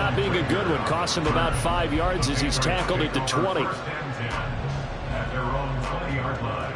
not being a good one. Cost him about 5 yards as he's tackled at the 20. At their own 20-yard line.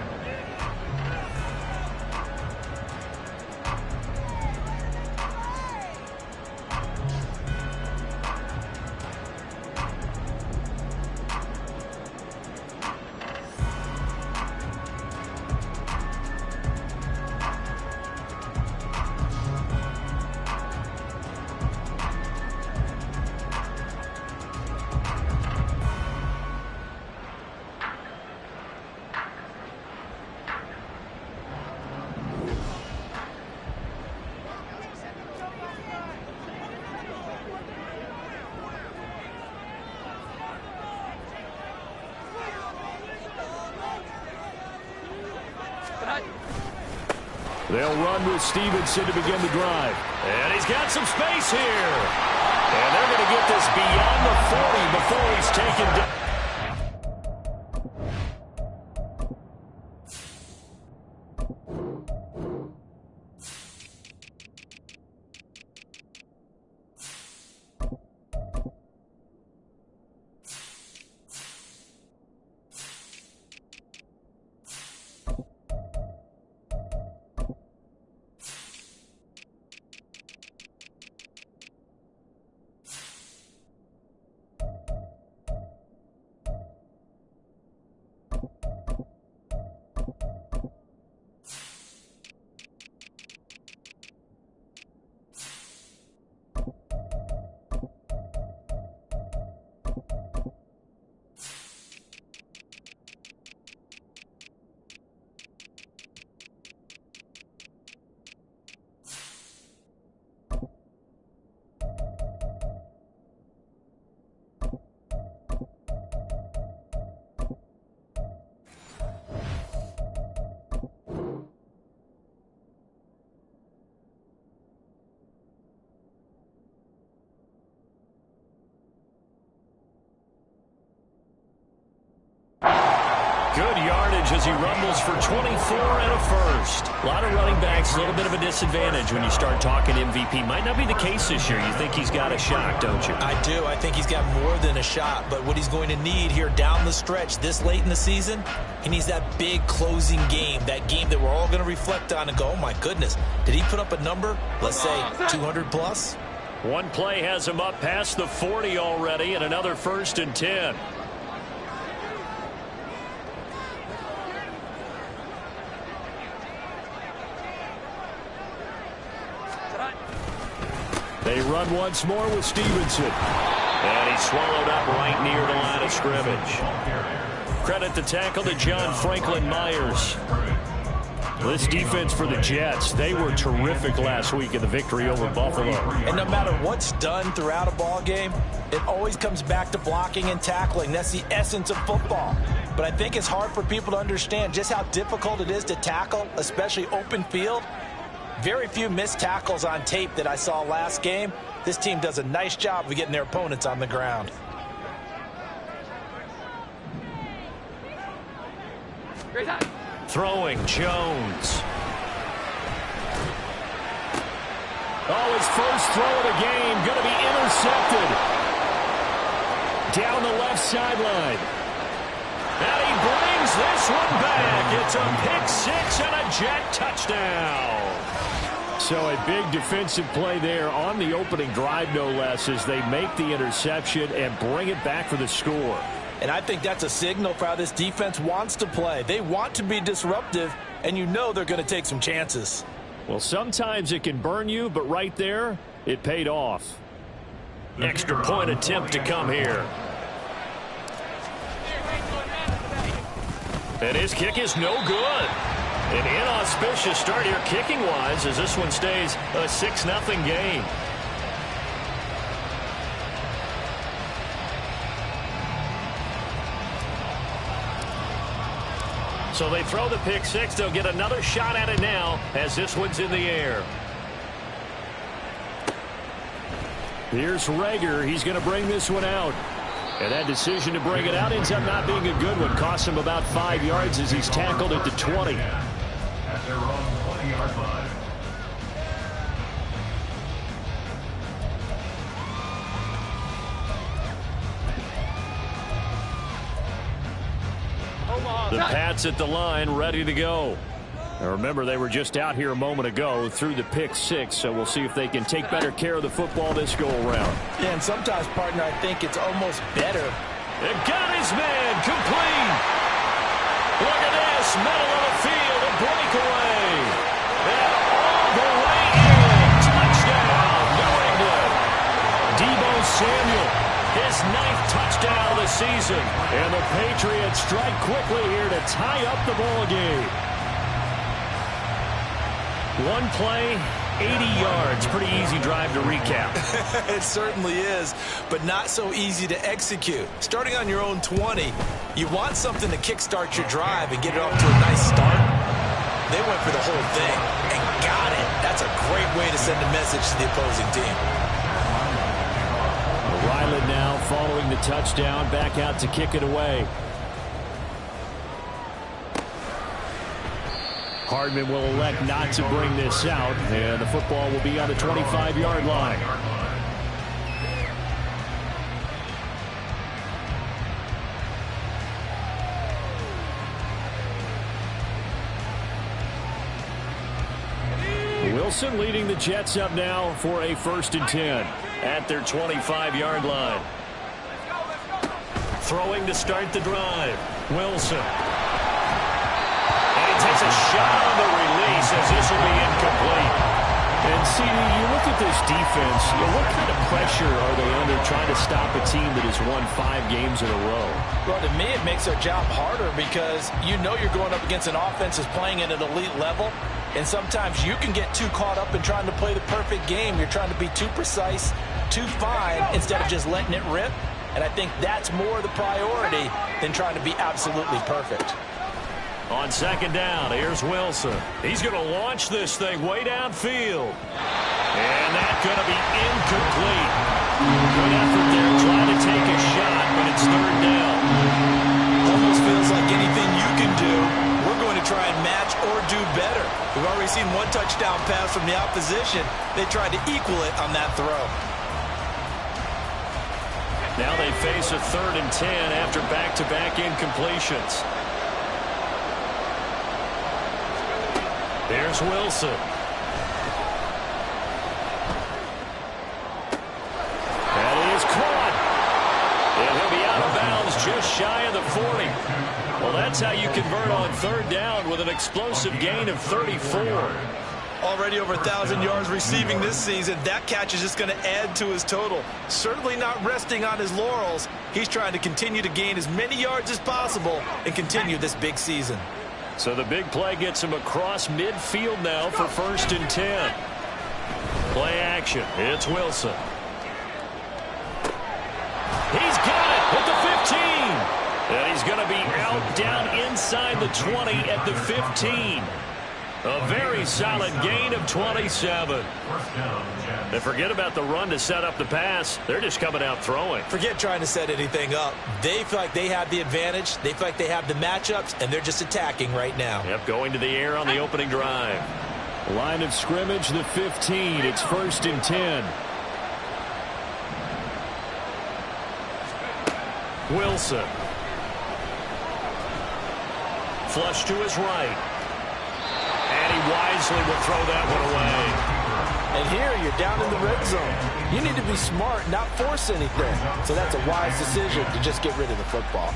They'll run with Stevenson to begin the drive. And he's got some space here. And they're going to get this beyond the 40 before he's taken down. Good yardage as he rumbles for 24 and a first. A lot of running backs, a little bit of a disadvantage when you start talking MVP. Might not be the case this year. You think he's got a shot, don't you? I do. I think he's got more than a shot. But what he's going to need here down the stretch this late in the season, he needs that big closing game, that game that we're all going to reflect on and go, oh, my goodness, did he put up a number, let's say, 200 plus? One play has him up past the 40 already, and another 1st and 10. They run once more with Stevenson. And he's swallowed up right near the line of scrimmage. Credit the tackle to John Franklin Myers. This defense for the Jets, they were terrific last week in the victory over Buffalo. And no matter what's done throughout a ball game, it always comes back to blocking and tackling. That's the essence of football. But I think it's hard for people to understand just how difficult it is to tackle, especially open field. Very few missed tackles on tape that I saw last game. This team does a nice job of getting their opponents on the ground. Throwing Jones. Oh, his first throw of the game going to be intercepted. Down the left sideline. And he brings this one back. It's a pick six and a Jet touchdown. So a big defensive play there on the opening drive, no less, as they make the interception and bring it back for the score. And I think that's a signal for how this defense wants to play. They want to be disruptive, and you know they're going to take some chances. Well, sometimes it can burn you, but right there, it paid off. Extra point attempt to come here. And his kick is no good. An inauspicious start here kicking-wise as this one stays a 6-0 game. So they throw the pick six. They'll get another shot at it now as this one's in the air. Here's Rager. He's going to bring this one out. And that decision to bring it out ends up not being a good one. Costs him about 5 yards as he's tackled at the 20. At their own 20-yard line. The Pats at the line, ready to go. Now remember, they were just out here a moment ago through the pick six, so we'll see if they can take better care of the football this go-around. Yeah, and sometimes, partner, I think it's almost better. It got his man, complete. Look at this, middle of the field, a breakaway. And all the way in, touchdown, New England. Deebo Samuel, his 9th touchdown of the season. And the Patriots strike quickly here to tie up the ball game. One play, 80 yards. Pretty easy drive to recap. It certainly is, but not so easy to execute. Starting on your own 20, you want something to kickstart your drive and get it off to a nice start. They went for the whole thing and got it. That's a great way to send a message to the opposing team. Ryland now following the touchdown, back out to kick it away. Hardman will elect not to bring this out, and the football will be on the 25-yard line. Wilson leading the Jets up now for a 1st and 10 at their 25-yard line. Throwing to start the drive. Wilson. Takes a shot on the release as this will be incomplete. And CD, you look at this defense, what kind of pressure are they under trying to stop a team that has won 5 games in a row? Well, to me, it makes their job harder because you know you're going up against an offense that's playing at an elite level, and sometimes you can get too caught up in trying to play the perfect game. You're trying to be too precise, too fine, instead of just letting it rip. And I think that's more the priority than trying to be absolutely perfect. On 2nd down, here's Wilson. He's going to launch this thing way downfield. And that's going to be incomplete. Good effort there trying to take a shot, but it's 3rd down. Almost feels like anything you can do, we're going to try and match or do better. We've already seen 1 touchdown pass from the opposition. They tried to equal it on that throw. Now they face a 3rd and 10 after back-to-back incompletions. There's Wilson. And he is caught. And he'll be out of bounds just shy of the 40. Well, that's how you convert on 3rd down with an explosive gain of 34. Already over 1,000 yards receiving this season. That catch is just going to add to his total. Certainly not resting on his laurels. He's trying to continue to gain as many yards as possible and continue this big season. So the big play gets him across midfield now for 1st and 10. Play action. It's Wilson. He's got it at the 15. And he's going to be out down inside the 20 at the 15. A very solid gain of 27. And forget about the run to set up the pass. They're just coming out throwing. Forget trying to set anything up. They feel like they have the advantage. They feel like they have the matchups, and they're just attacking right now. Yep, going to the air on the opening drive. Line of scrimmage, the 15. It's 1st and 10. Wilson. Flush to his right. And he wisely will throw that one away. And here you're down in the red zone. You need to be smart, not force anything. So that's a wise decision to just get rid of the football.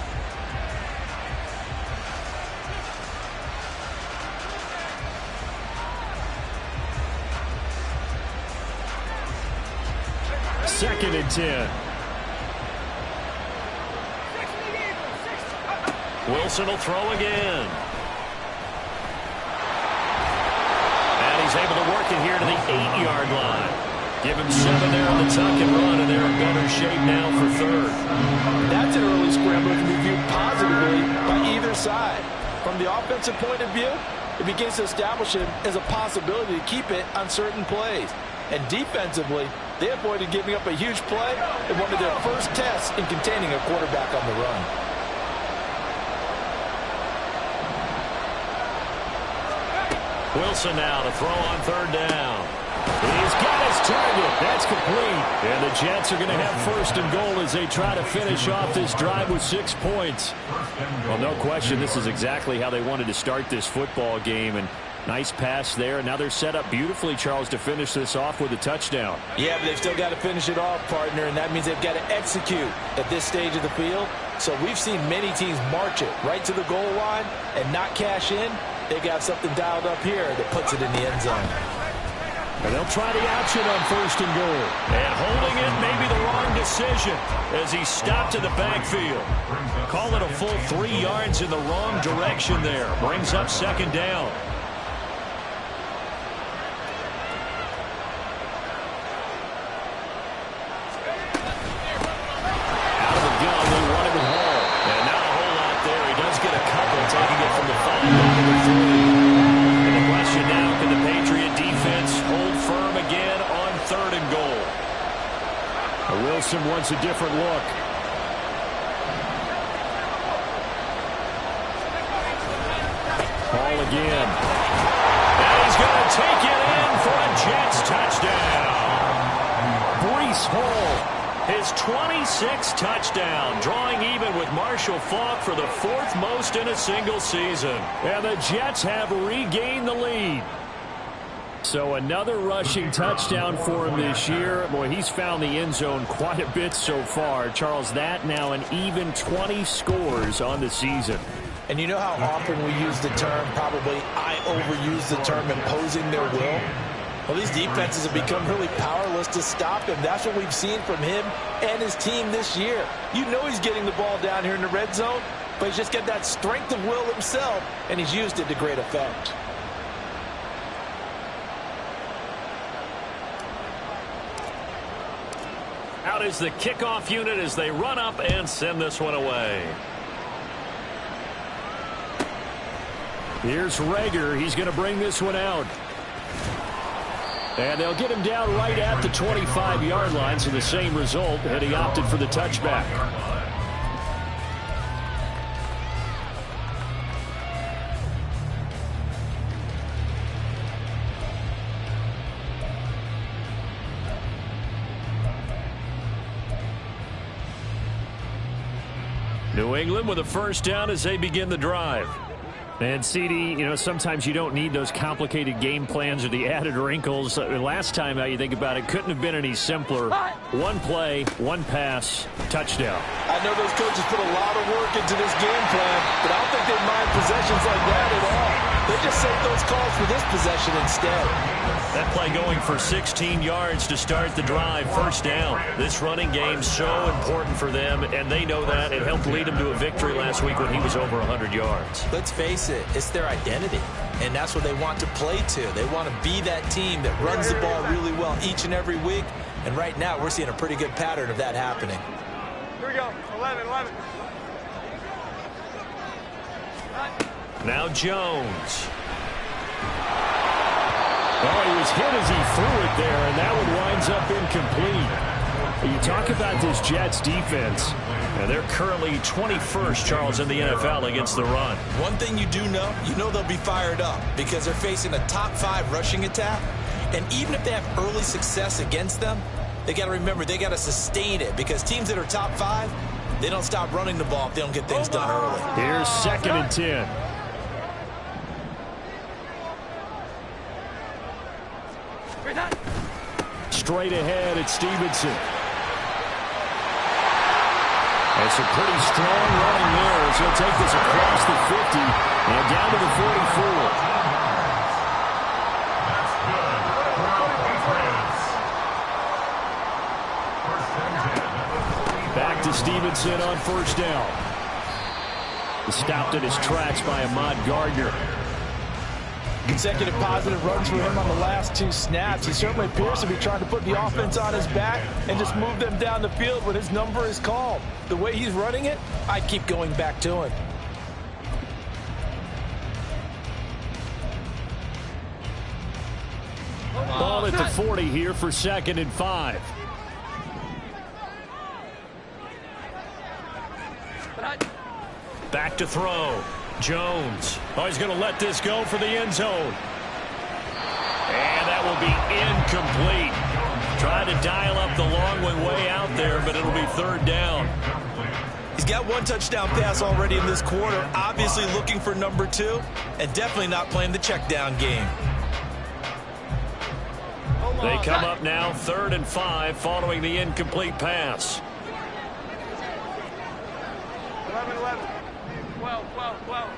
Second and 10. Wilson will throw again. He's able to work it here to the 8-yard line. Give him 7 there on the tuck and run, and they're in better shape now for 3rd. That's an early scramble to be viewed positively by either side. From the offensive point of view, it begins to establish him as a possibility to keep it on certain plays. And defensively, they avoided giving up a huge play in one of their first tests in containing a quarterback on the run. Wilson now to throw on third down. He's got his target. That's complete. And the Jets are going to have first and goal as they try to finish off this drive with 6 points. Well, no question, this is exactly how they wanted to start this football game. And nice pass there. Now they're set up beautifully, Charles, to finish this off with a touchdown. Yeah, but they've still got to finish it off, partner, and that means they've got to execute at this stage of the field. So we've seen many teams march it right to the goal line and not cash in. They got something dialed up here that puts it in the end zone. And they'll try the option on first and goal. And holding it may be the wrong decision as he stopped in the backfield. Call it a full 3 yards in the wrong direction there. Brings up second down. Out of the gun, they want it with Hall. And not a whole lot there. He does get a couple, taking it from the 5 down to the 3. And the question now, can the Patriot defense hold firm again on third and goal? Wilson wants a different look. Hall again. And he's going to take it in for a Jets touchdown. Breece Hall, his 26th touchdown, drawing even with Marshall Faulk for the 4th most in a single season. And the Jets have regained the lead. So another rushing touchdown for him this year. Boy, he's found the end zone quite a bit so far. Charles, that now an even 20 scores on the season. And you know how often we use the term, probably I overuse the term, imposing their will? Well, these defenses have become really powerless to stop him. That's what we've seen from him and his team this year. You know he's getting the ball down here in the red zone, but he's just got that strength of will himself, and he's used it to great effect. Out is the kickoff unit as they run up and send this one away. Here's Rager. He's going to bring this one out. And they'll get him down right at the 25-yard line, so the same result, and he opted for the touchback. New England with a first down as they begin the drive. And, CD, you know, sometimes you don't need those complicated game plans or the added wrinkles. Last time, how you think about it, couldn't have been any simpler. One play, one pass, touchdown. I know those coaches put a lot of work into this game plan, but I don't think they mind possessions like that at all. They just save those calls for this possession instead. That play going for 16 yards to start the drive, first down. This running game so important for them, and they know that. It helped lead them to a victory last week when he was over 100 yards. Let's face it, it's their identity, and that's what they want to play to. They want to be that team that runs the ball really well each and every week, and right now we're seeing a pretty good pattern of that happening. Here we go, 11. Now Jones. Oh, he was hit as he threw it there, and that one winds up incomplete. You talk about this Jets defense, and they're currently 21st, Charles, in the NFL against the run. One thing you do know, they'll be fired up because they're facing a top 5 rushing attack, and even if they have early success against them, they got to remember they got to sustain it because teams that are top 5, they don't stop running the ball if they don't get things done early. Here's 2nd and 10. Straight ahead at Stevenson. That's a pretty strong running there as he'll take this across the 50 and down to the 44. Back to Stevenson on first down. Stopped in his tracks by Ahmad Gardner. Consecutive positive runs for him on the last 2 snaps. He certainly appears to be trying to put the offense on his back and just move them down the field when his number is called. The way he's running it, I keep going back to him. Ball at the 40 here for 2nd and 5. Back to throw. Jones. Oh, he's going to let this go for the end zone. to be incomplete. Trying to dial up the long way out there, but it'll be third down. He's got one touchdown pass already in this quarter, obviously looking for number 2, and definitely not playing the check down game. They come up now, 3rd and 5, following the incomplete pass. 11, 11. 12, 12, 12.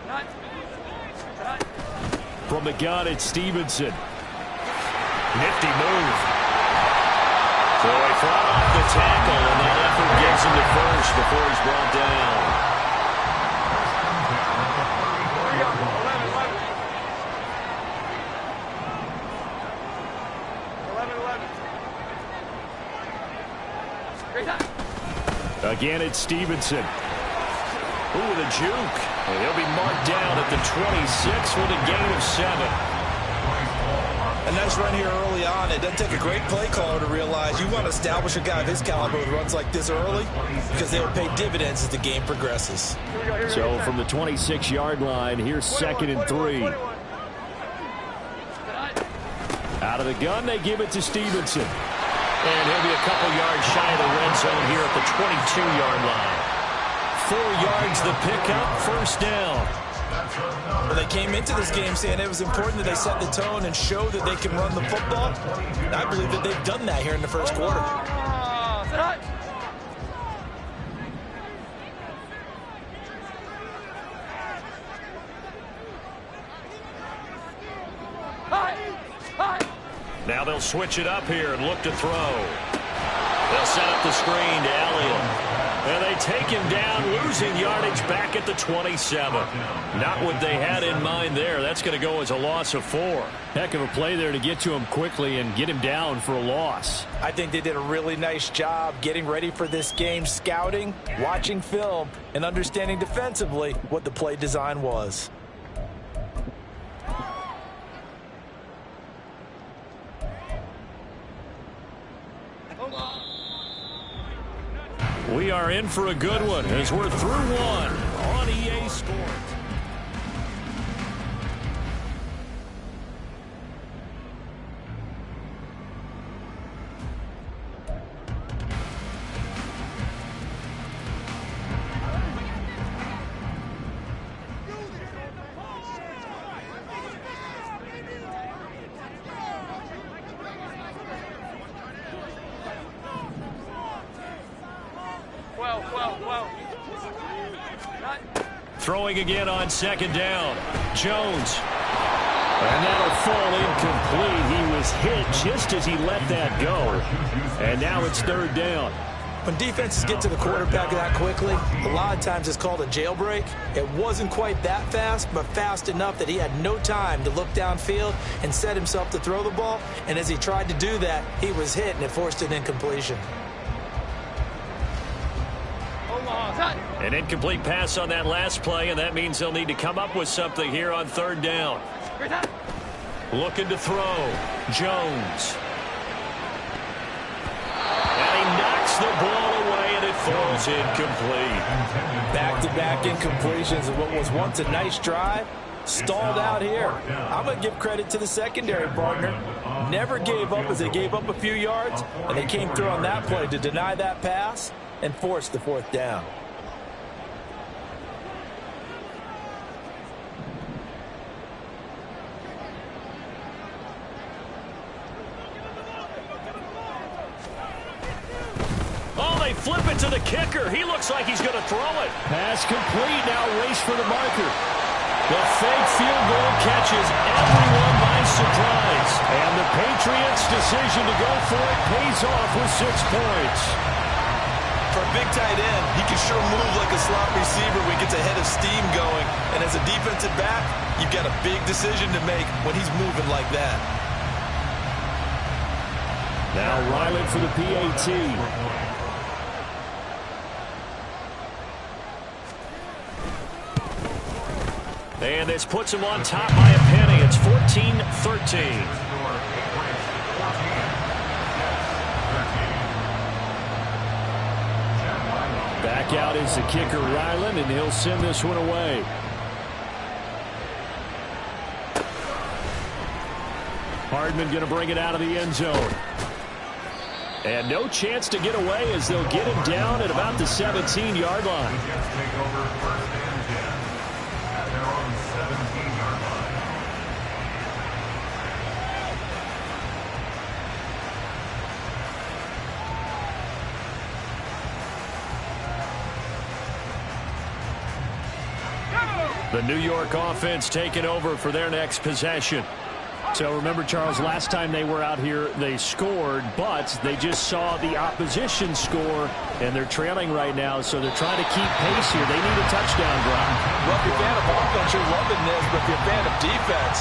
Nut. Nut. From the gun, it's Stevenson. Nifty move. So he fought off the tackle, and that effort gets him to first before he's brought down. 11, 11. 11, 11. Again, it's Stevenson. Ooh, with a juke. And he'll be marked down at the 26 with a gain of 7. A nice run here early on. It doesn't take a great play caller to realize you want to establish a guy of his caliber with runs like this early because they will pay dividends as the game progresses. So from the 26-yard line, here's 2nd and 3. Out of the gun, they give it to Stevenson. And he'll be a couple yards shy of the red zone here at the 22-yard line. 4 yards the pickup, first down. Well, they came into this game saying it was important that they set the tone and show that they can run the football. And I believe that they've done that here in the first quarter. Now they'll switch it up here and look to throw. They'll set up the screen to Elliott. And they take him down, losing yardage back at the 27. Not what they had in mind there. That's going to go as a loss of 4. Heck of a play there to get to him quickly and get him down for a loss. I think they did a really nice job getting ready for this game, scouting, watching film, and understanding defensively what the play design was. We are in for a good one as we're through one on EA Sports. Throwing again on 2nd down. Jones. And that'll fall incomplete. He was hit just as he let that go. And now it's 3rd down. When defenses get to the quarterback that quickly, a lot of times it's called a jailbreak. It wasn't quite that fast, but fast enough that he had no time to look downfield and set himself to throw the ball. And as he tried to do that, he was hit and it forced an incompletion. An incomplete pass on that last play, and that means they'll need to come up with something here on 3rd down. Looking to throw. Jones. And he knocks the ball away, and it falls incomplete. Back-to-back incompletions of what was once a nice drive. Stalled out here. I'm going to give credit to the secondary partner. Never gave up as they gave up a few yards, and they came through on that play to deny that pass and force the 4th down. Flip it to the kicker. He looks like he's going to throw it. Pass complete. Now race for the marker. The fake field goal catches everyone by surprise. And the Patriots' decision to go for it pays off with 6 points. For a big tight end, he can sure move like a slot receiver when he gets a head of steam going. And as a defensive back, you've got a big decision to make when he's moving like that. Now Ryland for the PAT. And this puts him on top by a penny. It's 14-13. Back out is the kicker, Ryland, and he'll send this one away. Hardman going to bring it out of the end zone. And no chance to get away as they'll get him down at about the 17-yard line. Take over first and 10 at their own 17-yard line. The New York offense taking over for their next possession. So remember, Charles, last time they were out here, they scored, but they just saw the opposition score, and they're trailing right now, so they're trying to keep pace here. They need a touchdown drive. Well, if you're a fan of offense, you're loving this, but if you're a fan of defense,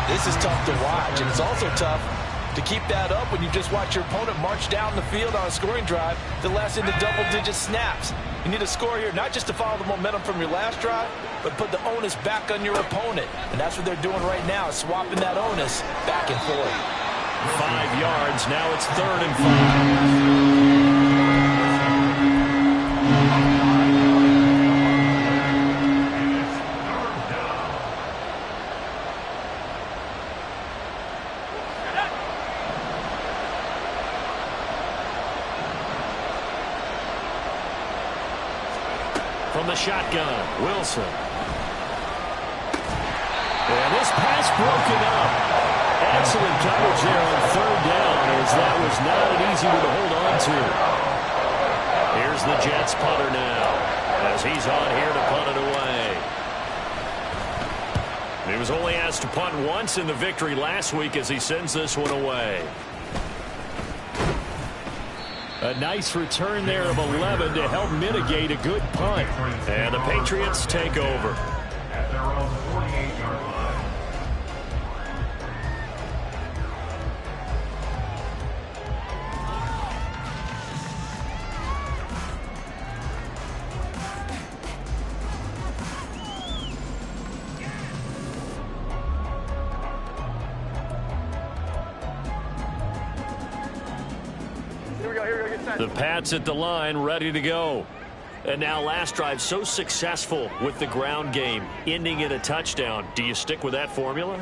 this is tough to watch, and it's also tough to keep that up when you just watch your opponent march down the field on a scoring drive that lasts into double-digit snaps. You need to score here, not just to follow the momentum from your last drive, but put the onus back on your opponent. And that's what they're doing right now, swapping that onus back and forth. 5 yards. Now it's 3rd and 5. From the shotgun, Wilson. And this pass broken up. Excellent coverage there on 3rd down, as that was not an easy one to hold on to. Here's the Jets punter now, as he's on here to punt it away. He was only asked to punt once in the victory last week as he sends this one away. A nice return there of 11 to help mitigate a good punt. And the Patriots take over. At their own 48-yard line. The Pats at the line, ready to go. And now last drive so successful with the ground game, ending in a touchdown. Do you stick with that formula?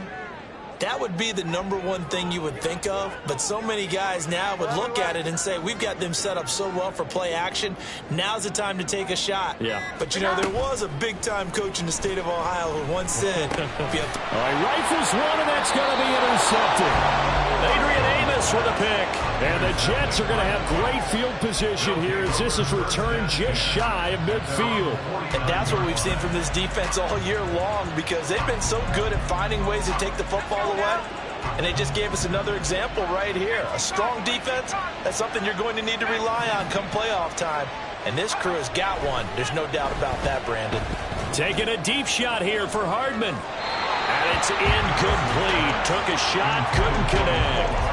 That would be the #1 thing you would think of, but so many guys now would look at it and say, we've got them set up so well for play action. Now's the time to take a shot. Yeah. But, you know, there was a big-time coach in the state of Ohio who once said, All right, rifles one, and that's going to be intercepted. Adrian Amos with a pick. And the Jets are going to have great field position here as this is returned just shy of midfield. And that's what we've seen from this defense all year long, because they've been so good at finding ways to take the football away. And they just gave us another example right here. A strong defense, that's something you're going to need to rely on come playoff time. And this crew has got one. There's no doubt about that, Brandon. Taking a deep shot here for Hardman. And it's incomplete. Took a shot, couldn't connect.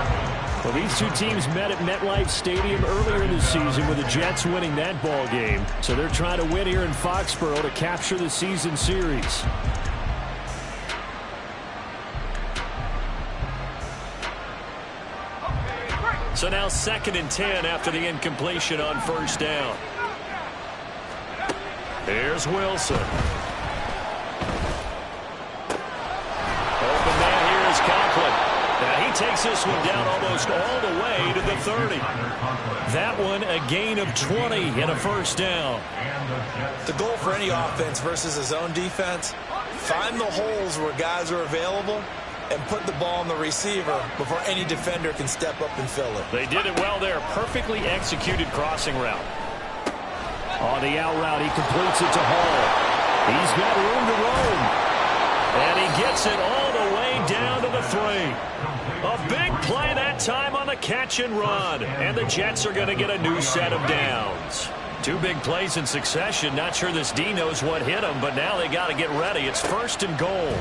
Well, these two teams met at MetLife Stadium earlier in the season with the Jets winning that ball game. So they're trying to win here in Foxborough to capture the season series. So now 2nd and 10 after the incompletion on 1st down. Here's Wilson. Open man here is Conklin. Now he takes this one down almost all the way to the 30. That one a gain of 20 and a 1st down. The goal for any offense versus a zone defense, find the holes where guys are available and put the ball on the receiver before any defender can step up and fill it. They did it well there. Perfectly executed crossing route. On the out route, he completes it to Hall. He's got room to roam. And he gets it all the way down to the 3. A big play that time on the catch and run. And the Jets are going to get a new set of downs. 2 big plays in succession. Not sure this D knows what hit him, but now they got to get ready. It's 1st and goal.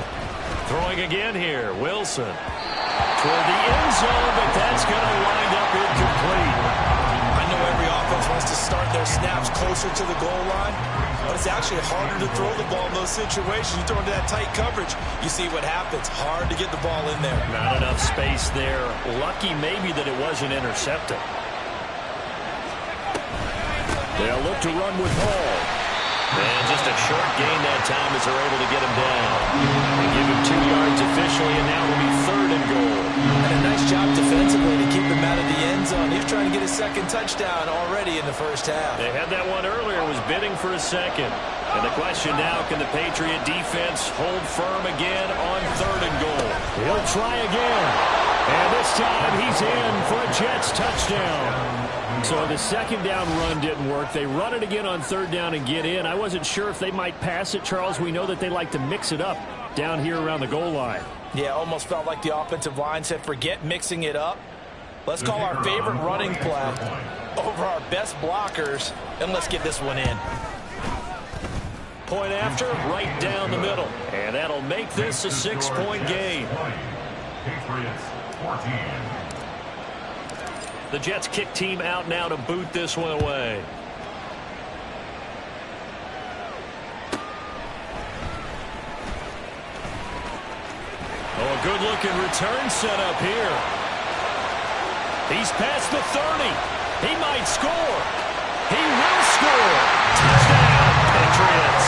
Throwing again here, Wilson. Toward the end zone, but that's going to wind up incomplete. I know every offense wants to start their snaps closer to the goal line, but it's actually harder to throw the ball in those situations. You throw into that tight coverage, you see what happens. Hard to get the ball in there. Not enough space there. Lucky maybe that it wasn't intercepted. They'll look to run with Hall. And just a short gain that time as they're able to get him down. They give him 2 yards officially, and now will be 3rd and goal. And a nice job defensively to keep him out of the end zone. He's trying to get his second touchdown already in the first half. They had that one earlier, was bidding for a second. And the question now, can the Patriot defense hold firm again on 3rd and goal? He'll try again. And this time he's in for a Jets touchdown. So the second down run didn't work. They run it again on 3rd down and get in. I wasn't sure if they might pass it, Charles. We know that they like to mix it up down here around the goal line. Yeah, almost felt like the offensive line said, forget mixing it up. Let's call our favorite running play over our best blockers, and let's get this one in. Point after, right down the middle. And that'll make this a 6-point game. Patriots 14. The Jets kick team out now to boot this one away. Oh, a good-looking return set up here. He's past the 30. He might score. He will score. Touchdown, Patriots.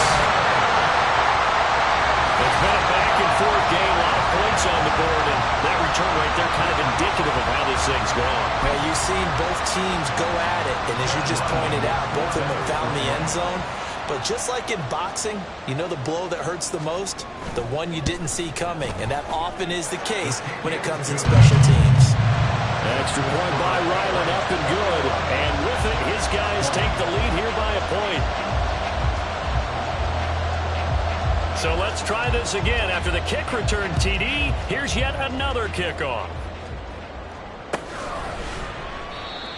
It's been a back-and-forth game. A lot of points on the board, and that return right there kind of indicative of how this thing's gone. Now, you've seen both teams go at it, and as you just pointed out, both of them have found the end zone. But just like in boxing, you know the blow that hurts the most? The one you didn't see coming, and that often is the case when it comes in special teams. Extra point by Ryland, up and good. And with it, his guys take the lead here by a point. So let's try this again. After the kick return TD, here's yet another kickoff.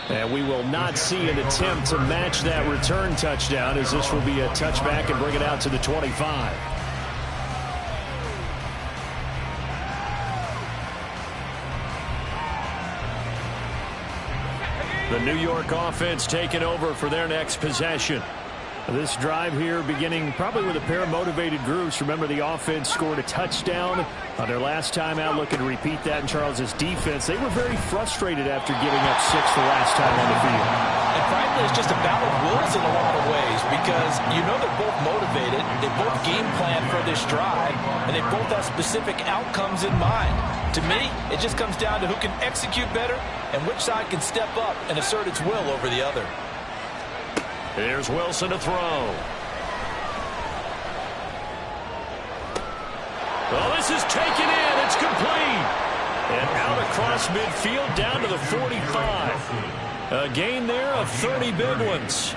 And we will not see an attempt to match that return touchdown, as this will be a touchback and bring it out to the 25. The New York offense taking over for their next possession. This drive here beginning probably with a pair of motivated groups. Remember, the offense scored a touchdown on their last time out, looking to repeat that in Charles's defense. They were very frustrated after giving up 6 the last time on the field. And frankly, it's just a battle of wills in a lot of ways, because you know they're both motivated, they both game plan for this drive, and they both have specific outcomes in mind. To me, it just comes down to who can execute better and which side can step up and assert its will over the other. Here's Wilson to throw. Well, this is taken in. It's complete. And out across midfield down to the 45. A gain there of 30 big ones.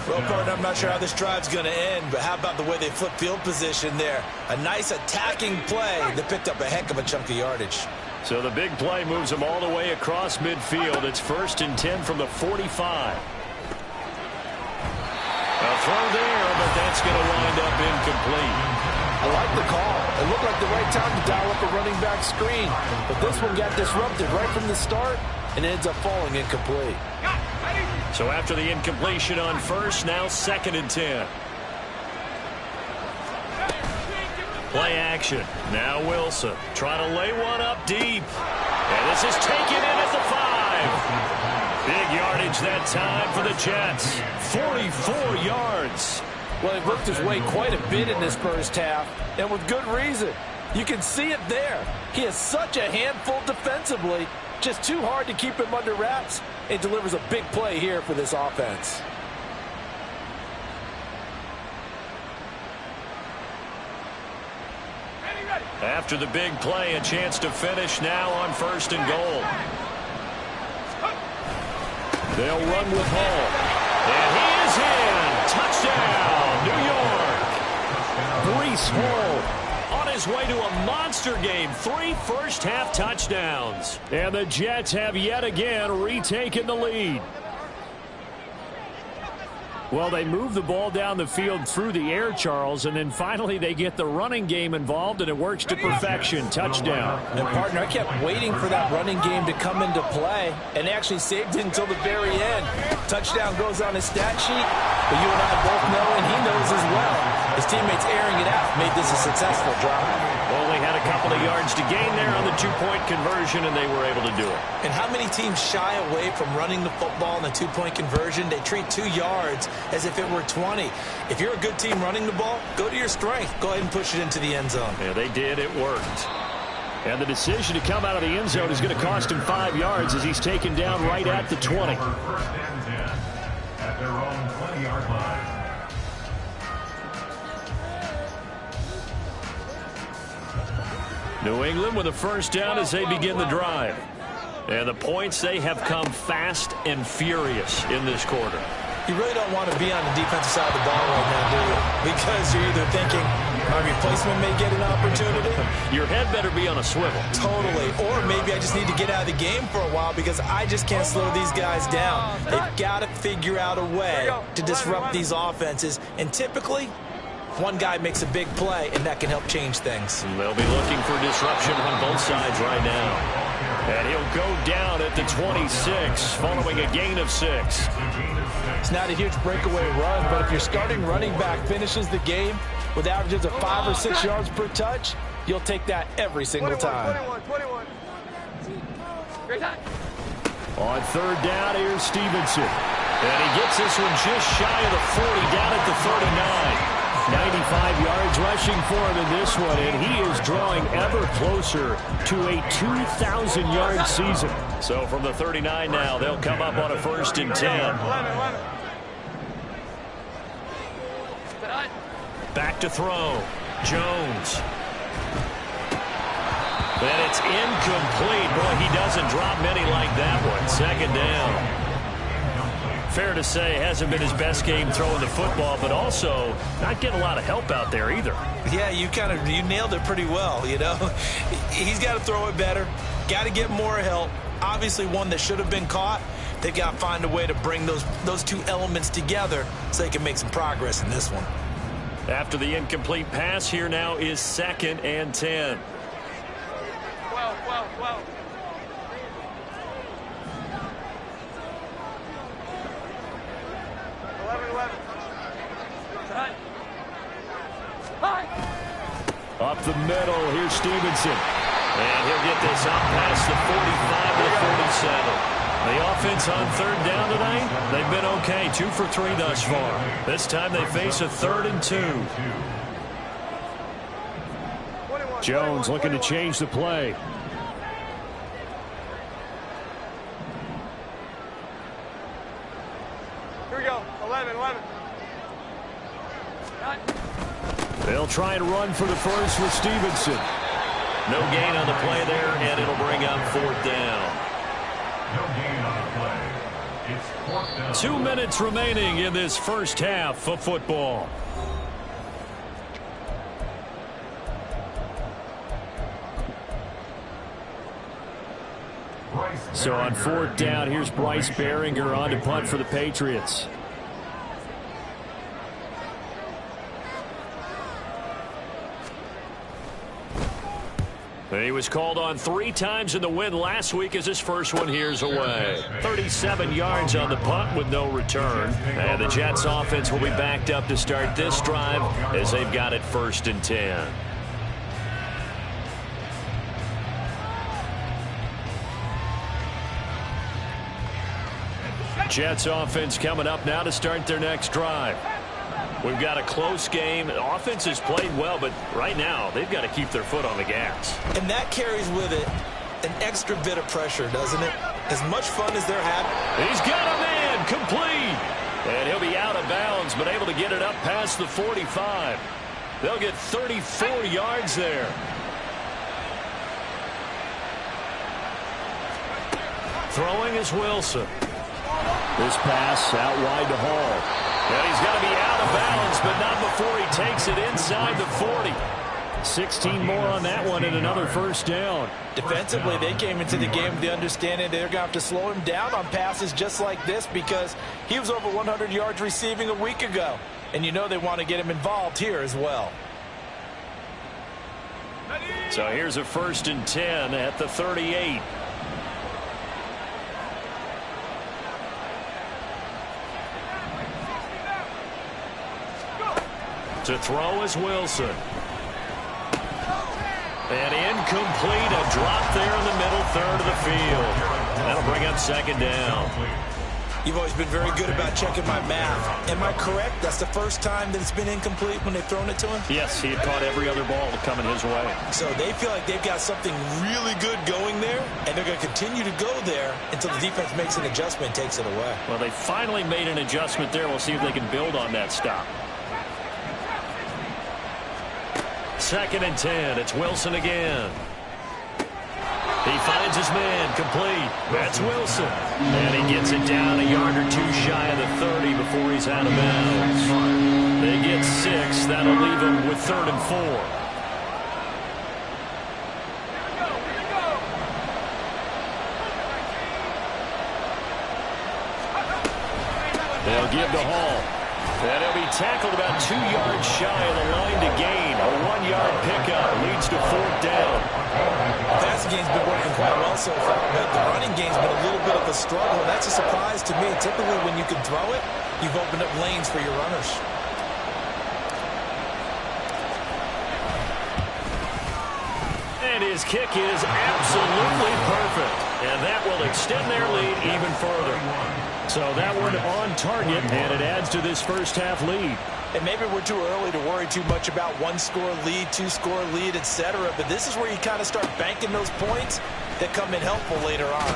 Well, partner, I'm not sure how this drive's going to end, but how about the way they flip field position there? A nice attacking play that picked up a heck of a chunk of yardage. So the big play moves them all the way across midfield. It's 1st and 10 from the 45. A throw there, but that's going to wind up incomplete. I like the call. It looked like the right time to dial up a running back screen, but this one got disrupted right from the start and ends up falling incomplete. So after the incompletion on 1st, now 2nd and 10. Play action. Now Wilson trying to lay one up deep. And this is taken in at the 5. Big yardage that time for the Jets. 44 yards. Well, he worked his way quite a bit in this first half, and with good reason. You can see it there. He is such a handful defensively. Just too hard to keep him under wraps, and delivers a big play here for this offense. After the big play, a chance to finish now on 1st and goal. They'll run with Hall. And he is in. Touchdown, New York. Breece Hall on his way to a monster game. 3 first-half touchdowns. And the Jets have yet again retaken the lead. Well, they move the ball down the field through the air, Charles, and then finally they get the running game involved, and it works to perfection. Touchdown. And, partner, I kept waiting for that running game to come into play, and actually saved it until the very end. Touchdown goes on his stat sheet, but you and I both know, and he knows as well, His teammates airing it out made this a successful drive. Only had a couple of yards to gain there on the two-point conversion, and they were able to do it. And how many teams shy away from running the football in the two-point conversion? They treat 2 yards as if it were 20. If you're a good team running the ball, go to your strength. Go ahead and push it into the end zone. Yeah, they did. It worked. And the decision to come out of the end zone is going to cost him 5 yards as he's taken down right at the 20. First and 10 at their own 20-yard line. New England with a first down as they begin the drive. And the points, they have come fast and furious in this quarter. You really don't want to be on the defensive side of the ball right now, do you? Because you're either thinking, my replacement may get an opportunity. Your head better be on a swivel. Totally. Or maybe I just need to get out of the game for a while because I just can't slow these guys down. They've got to figure out a way to disrupt these offenses. And typically, one guy makes a big play, and that can help change things. And they'll be looking for disruption on both sides right now. And he'll go down at the 26, following a gain of 6. It's not a huge breakaway run, but if your starting running back finishes the game with averages of 5 or 6 yards per touch, you'll take that every single time. 21. Great time. On third down, here's Stevenson. And he gets this one just shy of the 40, down at the 39. 95 yards rushing for him in this one, and he is drawing ever closer to a 2,000-yard season. So from the 39 now, they'll come up on a first and 10. 11. Back to throw. Jones. And it's incomplete. Boy, he doesn't drop many like that one. Second down. Fair to say, hasn't been his best game throwing the football, but also not getting a lot of help out there either. Yeah, you nailed it pretty well, you know. He's got to throw it better, got to get more help. Obviously one that should have been caught. They've got to find a way to bring those two elements together so they can make some progress in this one. After the incomplete pass, here now is 2nd and 10. 12. 11. Up the middle, here's Stevenson. And he'll get this out past the 45 to the 47. The offense on third down tonight, they've been okay. 2 for 3 thus far. This time they face a 3rd and 2. Jones looking to change the play. Here we go. 11. They'll try and run for the first with Stevenson. No gain on the play there, and it'll bring up 4th down. No gain on the play. It's 4th down. 2 minutes remaining in this first half of football. So on 4th down, here's Bryce Behringer on to punt for the Patriots. He was called on 3 times in the win last week as his first one here's away. 37 yards on the punt with no return. And the Jets offense will be backed up to start this drive as they've got it 1st and 10. Jets offense coming up now to start their next drive. We've got a close game. The offense has played well, but right now they've got to keep their foot on the gas. And that carries with it an extra bit of pressure, doesn't it? As much fun as they're having. He's got a man complete. And he'll be out of bounds, but able to get it up past the 45. They'll get 34 yards there. Throwing is Wilson. This pass out wide to Hall. And he's got to be out of bounds, but not before he takes it inside the 40. 16 more on that one and another first down. Defensively, they came into the game with the understanding they're going to have to slow him down on passes just like this because he was over 100 yards receiving a week ago. And you know they want to get him involved here as well. So here's a 1st and 10 at the 38. To throw is Wilson. And incomplete, a drop there in the middle third of the field. That'll bring up second down. You've always been very good about checking my math. Am I correct? That's the first time that it's been incomplete when they've thrown it to him? Yes, he had caught every other ball coming his way. So they feel like they've got something really good going there, and they're going to continue to go there until the defense makes an adjustment and takes it away. Well, they finally made an adjustment there. We'll see if they can build on that stop. 2nd and 10. It's Wilson again. He finds his man, complete. That's Wilson. And he gets it down a yard or two shy of the 30 before he's out of bounds. They get 6. That'll leave him with 3rd and 4. They'll give to Hall. And he'll be tackled about 2 yards shy of the line to gain. A 1-yard pickup leads to 4th down. The passing game's been working quite well so far, but the running game's been a little bit of a struggle. That's a surprise to me. Typically, when you can throw it, you've opened up lanes for your runners. And his kick is absolutely perfect. And that will extend their lead even further. So that one on target, and it adds to this first half lead. And maybe we're too early to worry too much about 1-score lead, 2-score lead, etc. But this is where you kind of start banking those points that come in helpful later on.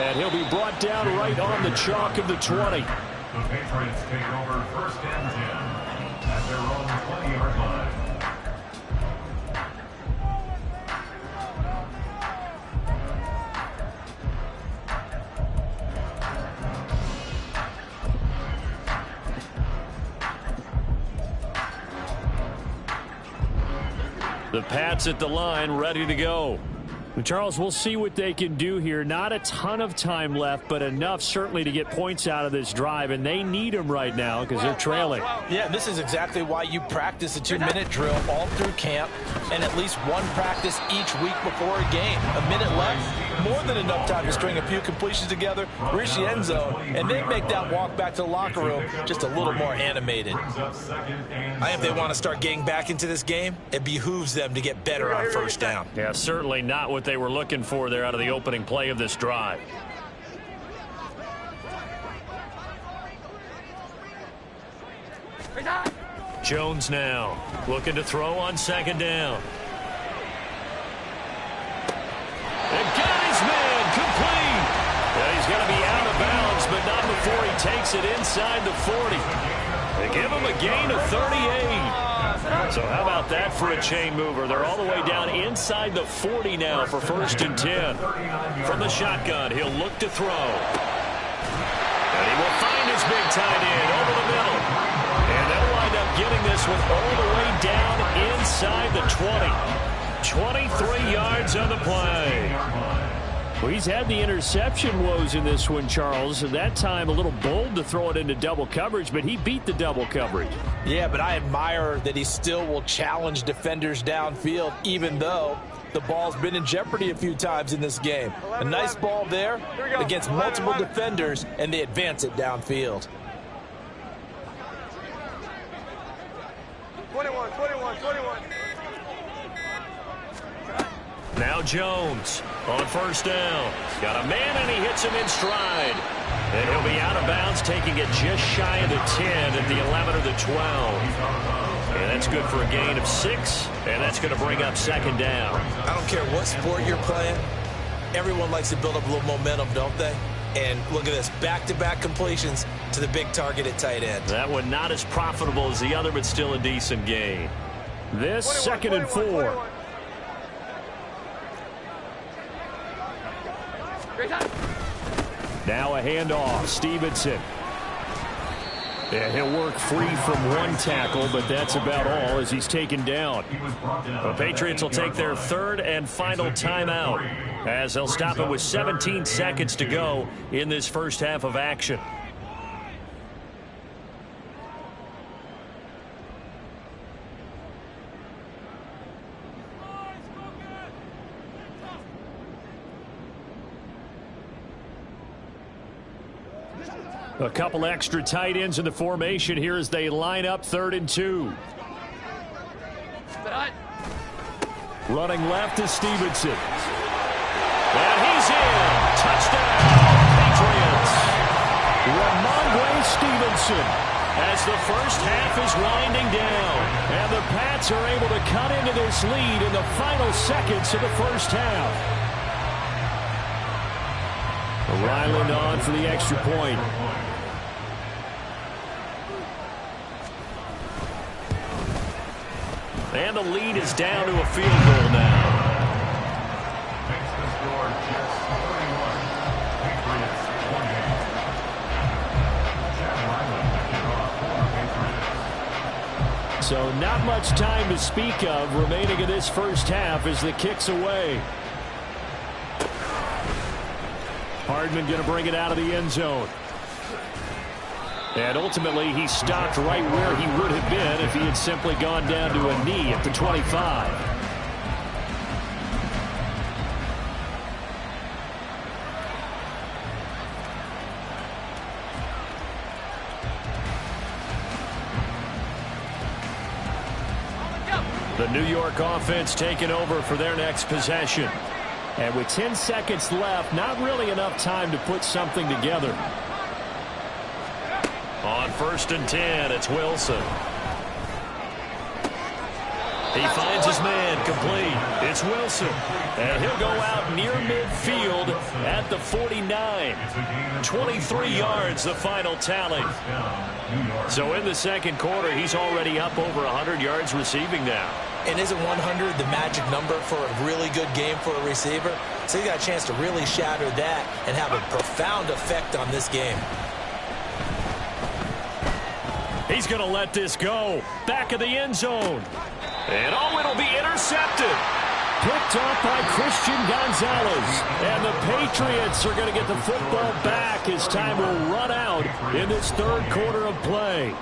And he'll be brought down right on the chalk of the 20. The Patriots take over 1st and 10 at their own 20-yard line. The Pats at the line, ready to go. Charles, we'll see what they can do here. Not a ton of time left, but enough certainly to get points out of this drive, and they need them right now because they're trailing. Yeah, this is exactly why you practice a 2-minute drill all through camp and at least one practice each week before a game. A minute left, more than enough time to string a few completions together, reach the end zone, and then make that walk back to the locker room just a little more animated. I think if they want to start getting back into this game, it behooves them to get better on 1st down. Yeah, certainly not what they were looking for there out of the opening play of this drive. Jones now looking to throw on 2nd down. And got his man complete. Yeah, he's going to be out of bounds, but not before he takes it inside the 40. They give him a gain of 38. So how about that for a chain mover? They're all the way down inside the 40 now for 1st and 10. From the shotgun, he'll look to throw. And he will find his big tight end over the middle. And they'll wind up getting this one all the way down inside the 20. 23 yards on the play. Well, he's had the interception woes in this one, Charles. And that time a little bold to throw it into double coverage, but he beat the double coverage. Yeah, but I admire that he still will challenge defenders downfield, even though the ball's been in jeopardy a few times in this game. A nice ball there against multiple defenders, and they advance it downfield. 21. Now Jones on 1st down. Got a man, and he hits him in stride. And he'll be out of bounds, taking it just shy of the 10 at the 11 or the 12. And that's good for a gain of 6, and that's going to bring up 2nd down. I don't care what sport you're playing. Everyone likes to build up a little momentum, don't they? And look at this, back-to-back completions to the big target at tight end. That one not as profitable as the other, but still a decent gain. This 2nd and 4. Now a handoff, Stevenson. Yeah, he'll work free from one tackle, but that's about all as he's taken down. The Patriots will take their 3rd and final timeout as they'll stop it with 17 seconds to go in this first half of action. A couple extra tight ends in the formation here as they line up 3rd and 2. Running left is Stevenson. And he's in. Touchdown, Patriots. Ramondre Stevenson as the first half is winding down. And the Pats are able to cut into this lead in the final seconds of the first half. Ryland on for the extra point. And the lead is down to a field goal now. Makes the score Jets 31, Patriots 28. Chad Ryland kicking off for Patriots. So not much time to speak of remaining in this first half as the kick's away. Hardman going to bring it out of the end zone. And ultimately, he stopped right where he would have been if he had simply gone down to a knee at the 25. The New York offense taking over for their next possession. And with 10 seconds left, not really enough time to put something together. On 1st and 10, it's Wilson. He finds his man complete. It's Wilson. And he'll go out near midfield at the 49. 23 yards, the final tally. So in the second quarter, he's already up over 100 yards receiving now. And isn't 100 the magic number for a really good game for a receiver? So he got a chance to really shatter that and have a profound effect on this game. He's going to let this go. Back of the end zone. And it'll be intercepted. Picked off by Christian Gonzalez. And the Patriots are going to get the football back as time will run out in this third quarter of play.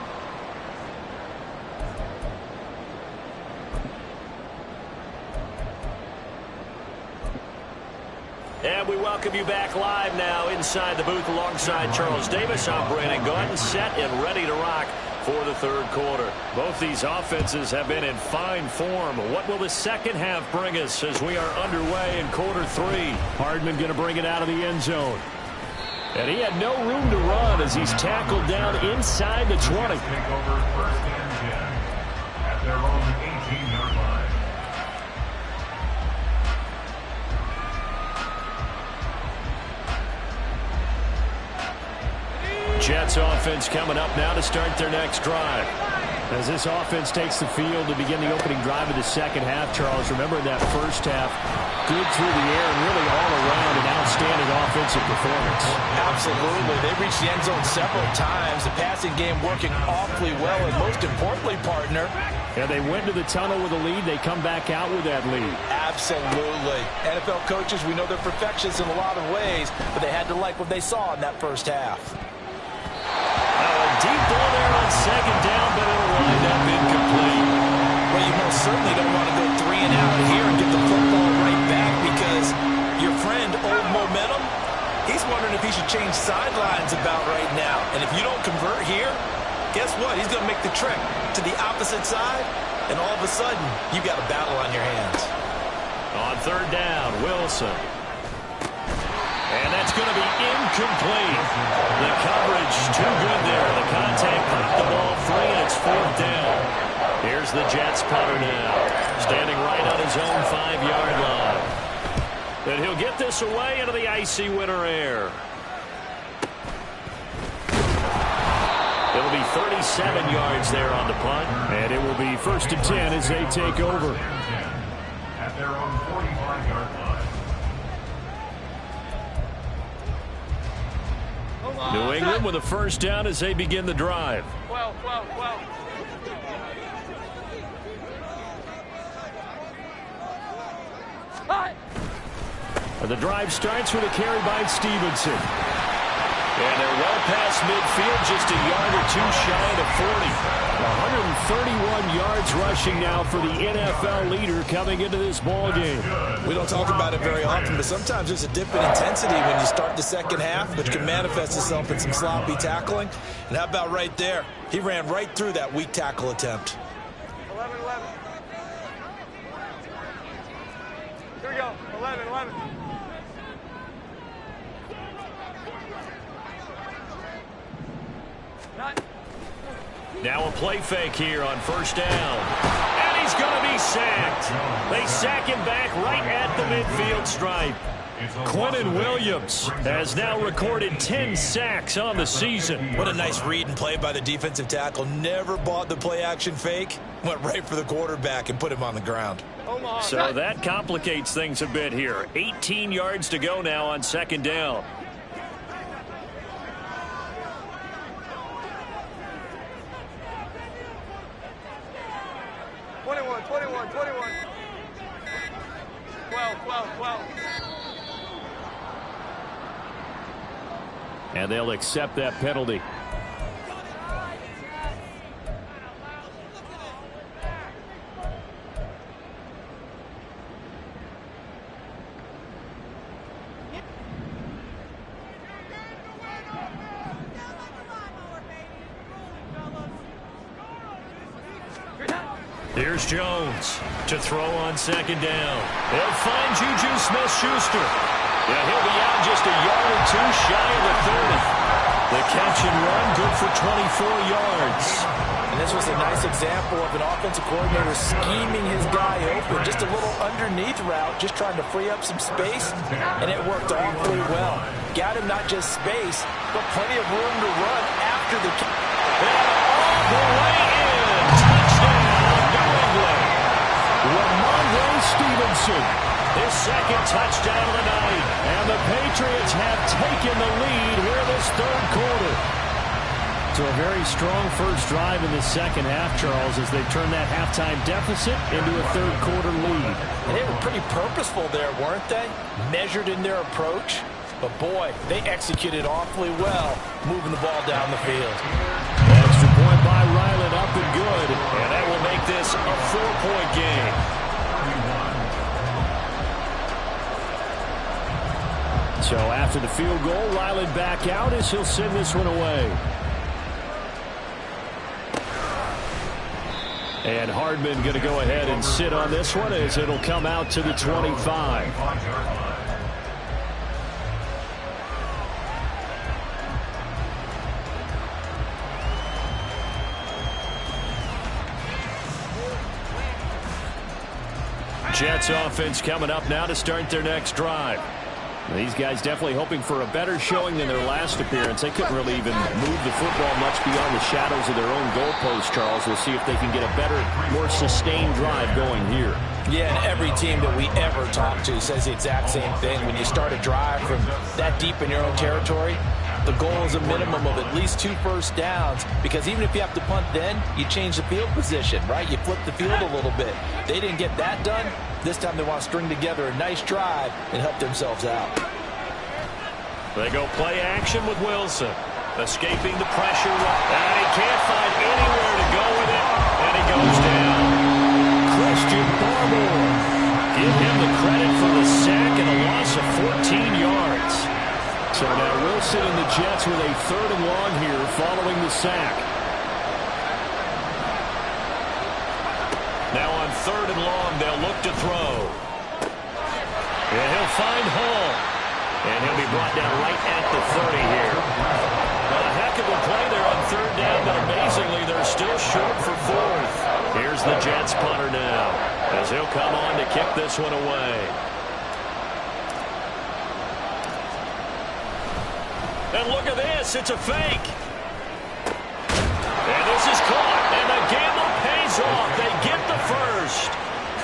And we welcome you back live now inside the booth alongside Charles Davis. I'm Brandon Gordon, set and ready to rock for the third quarter. Both these offenses have been in fine form. What will the second half bring us as we are underway in quarter 3? Hardman going to bring it out of the end zone. And he had no room to run as he's tackled down inside the 20. Take over 1st and 10 at their own 18-yard line. Jets offense coming up now to start their next drive. As this offense takes the field to begin the opening drive of the second half, Charles, remember that first half, good through the air and really all around an outstanding offensive performance. Absolutely. They reached the end zone several times. The passing game working awfully well, and most importantly, partner. And they went to the tunnel with a lead. They come back out with that lead. Absolutely. NFL coaches, we know they're perfectionists in a lot of ways, but they had to like what they saw in that first half. Deep ball there on second down, but it'll wind up incomplete. Well, you most certainly don't want to go 3 and out here and get the football right back because your friend, Old Momentum, he's wondering if he should change sidelines about right now. And if you don't convert here, guess what? He's going to make the trek to the opposite side, and all of a sudden, you've got a battle on your hands. On third down, Wilson. And that's going to be incomplete. The coverage too good there. The contact popped the ball free, and it's 4th down. Here's the Jets punter now, standing right on his own 5-yard line. And he'll get this away into the icy winter air. It'll be 37 yards there on the punt. And it will be 1st and 10 as they take over. At their own 45-yard line. New England with a first down as they begin the drive. Well. The drive starts with a carry by Stevenson. And they're well past midfield, just a yard or two shy of 40. 131 yards rushing now for the NFL leader coming into this ball game. We don't talk about it very often, but sometimes there's a dip in intensity when you start the second half, which can manifest itself in some sloppy tackling. And how about right there? He ran right through that weak tackle attempt. 11. Here we go. 11. Now a play fake here on first down. And he's going to be sacked. They sack him back right at the midfield stripe. Quentin Williams has now recorded 10 sacks on the season. What a nice read and play by the defensive tackle. Never bought the play-action fake. Went right for the quarterback and put him on the ground. So that complicates things a bit here. 18 yards to go now on second down. And they'll accept that penalty. Here's Jones to throw on second down. They'll find Juju Smith-Schuster. Yeah, he'll be out just a yard or two shy of the 30. The catch and run good for 24 yards. And this was a nice example of an offensive coordinator scheming his guy open. Just a little underneath route, just trying to free up some space, and it worked awfully well. Got him not just space, but plenty of room to run after the catch. And all the way in. Touchdown, New England. Ramondre Stevenson. His second touchdown of the night. And the Patriots have taken the lead here this third quarter. So a very strong first drive in the second half, Charles, as they turn that halftime deficit into a third quarter lead. And they were pretty purposeful there, weren't they? Measured in their approach. But boy, they executed awfully well, moving the ball down the field. Extra point by Ryland, up and good. And that will make this a 4-point game. So after the field goal, Ryland back out as he'll send this one away. And Hardman going to go ahead and sit on this one as it'll come out to the 25. Jets offense coming up now to start their next drive. These guys definitely hoping for a better showing than their last appearance. They couldn't really even move the football much beyond the shadows of their own goalpost, Charles. We'll see if they can get a better, more sustained drive going here. Yeah, and every team that we ever talk to says the exact same thing. When you start a drive from that deep in your own territory, the goal is a minimum of at least 2 first downs, because even if you have to punt then, you change the field position, right? You flip the field a little bit. They didn't get that done. This time they want to string together a nice drive and help themselves out. They go play action with Wilson. Escaping the pressure. And he can't find anywhere to go with it. And he goes down. Christian Barmore. Give him the credit for the sack and a loss of 14 yards. So now Wilson and the Jets with a 3rd and long here following the sack. Now on 3rd and long, they'll look to throw. And he'll find Hall. And he'll be brought down right at the 30 here. Well, a heck of a play there on 3rd down, but amazingly, they're still short for 4th. Here's the Jets punter now, as he'll come on to kick this one away. And look at this, it's a fake. And this is caught, and the gamble pays off. They get the first.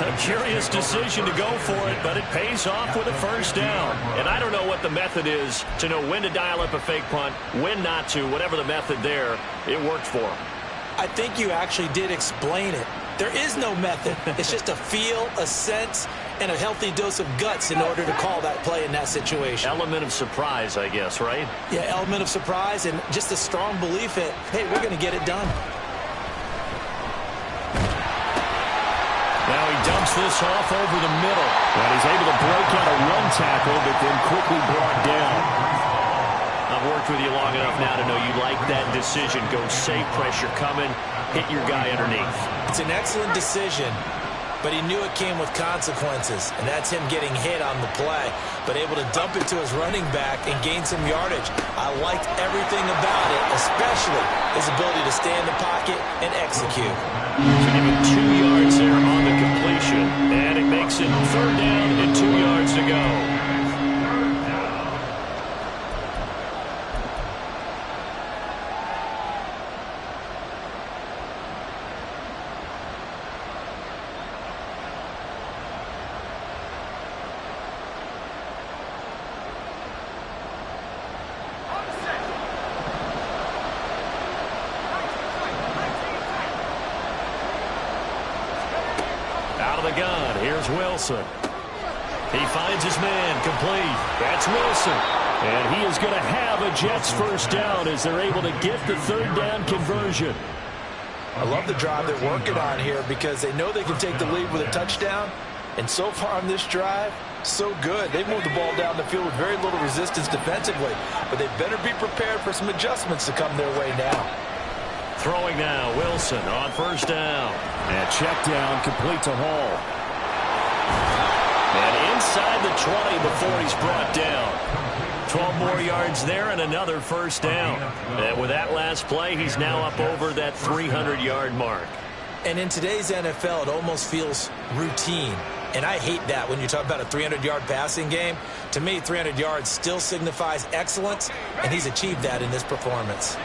A curious decision to go for it, but it pays off with a first down. And I don't know what the method is to know when to dial up a fake punt, when not to. Whatever the method there, it worked for them. I think you actually did explain it. There is no method. It's just a feel, a sense, and a healthy dose of guts in order to call that play in that situation. Element of surprise, I guess, right? Yeah, element of surprise and just a strong belief that, hey, we're going to get it done. Now he dumps this off over the middle. And he's able to break out a run tackle, but then quickly brought down. I've worked with you long enough now to know you like that decision. Go safe, pressure coming, hit your guy underneath. It's an excellent decision, but he knew it came with consequences, and that's him getting hit on the play, but able to dump it to his running back and gain some yardage. I liked everything about it, especially his ability to stay in the pocket and execute. So give him 2 yards there on the completion, and it makes it 3rd down and 2 yards to go. Out of the gun, here's Wilson. He finds his man, complete. That's Wilson. And he is going to have a Jets 1st down as they're able to get the 3rd down conversion. I love the drive they're working on here because they know they can take the lead with a touchdown. And so far on this drive, so good. They've moved the ball down the field with very little resistance defensively. But they better be prepared for some adjustments to come their way now. Throwing now, Wilson on 1st down. And check down, complete to Hall. And inside the 20 before he's brought down. 12 more yards there and another 1st down. And with that last play, he's now up over that 300-yard mark. And in today's NFL, it almost feels routine. And I hate that when you talk about a 300-yard passing game. To me, 300 yards still signifies excellence, and he's achieved that in this performance.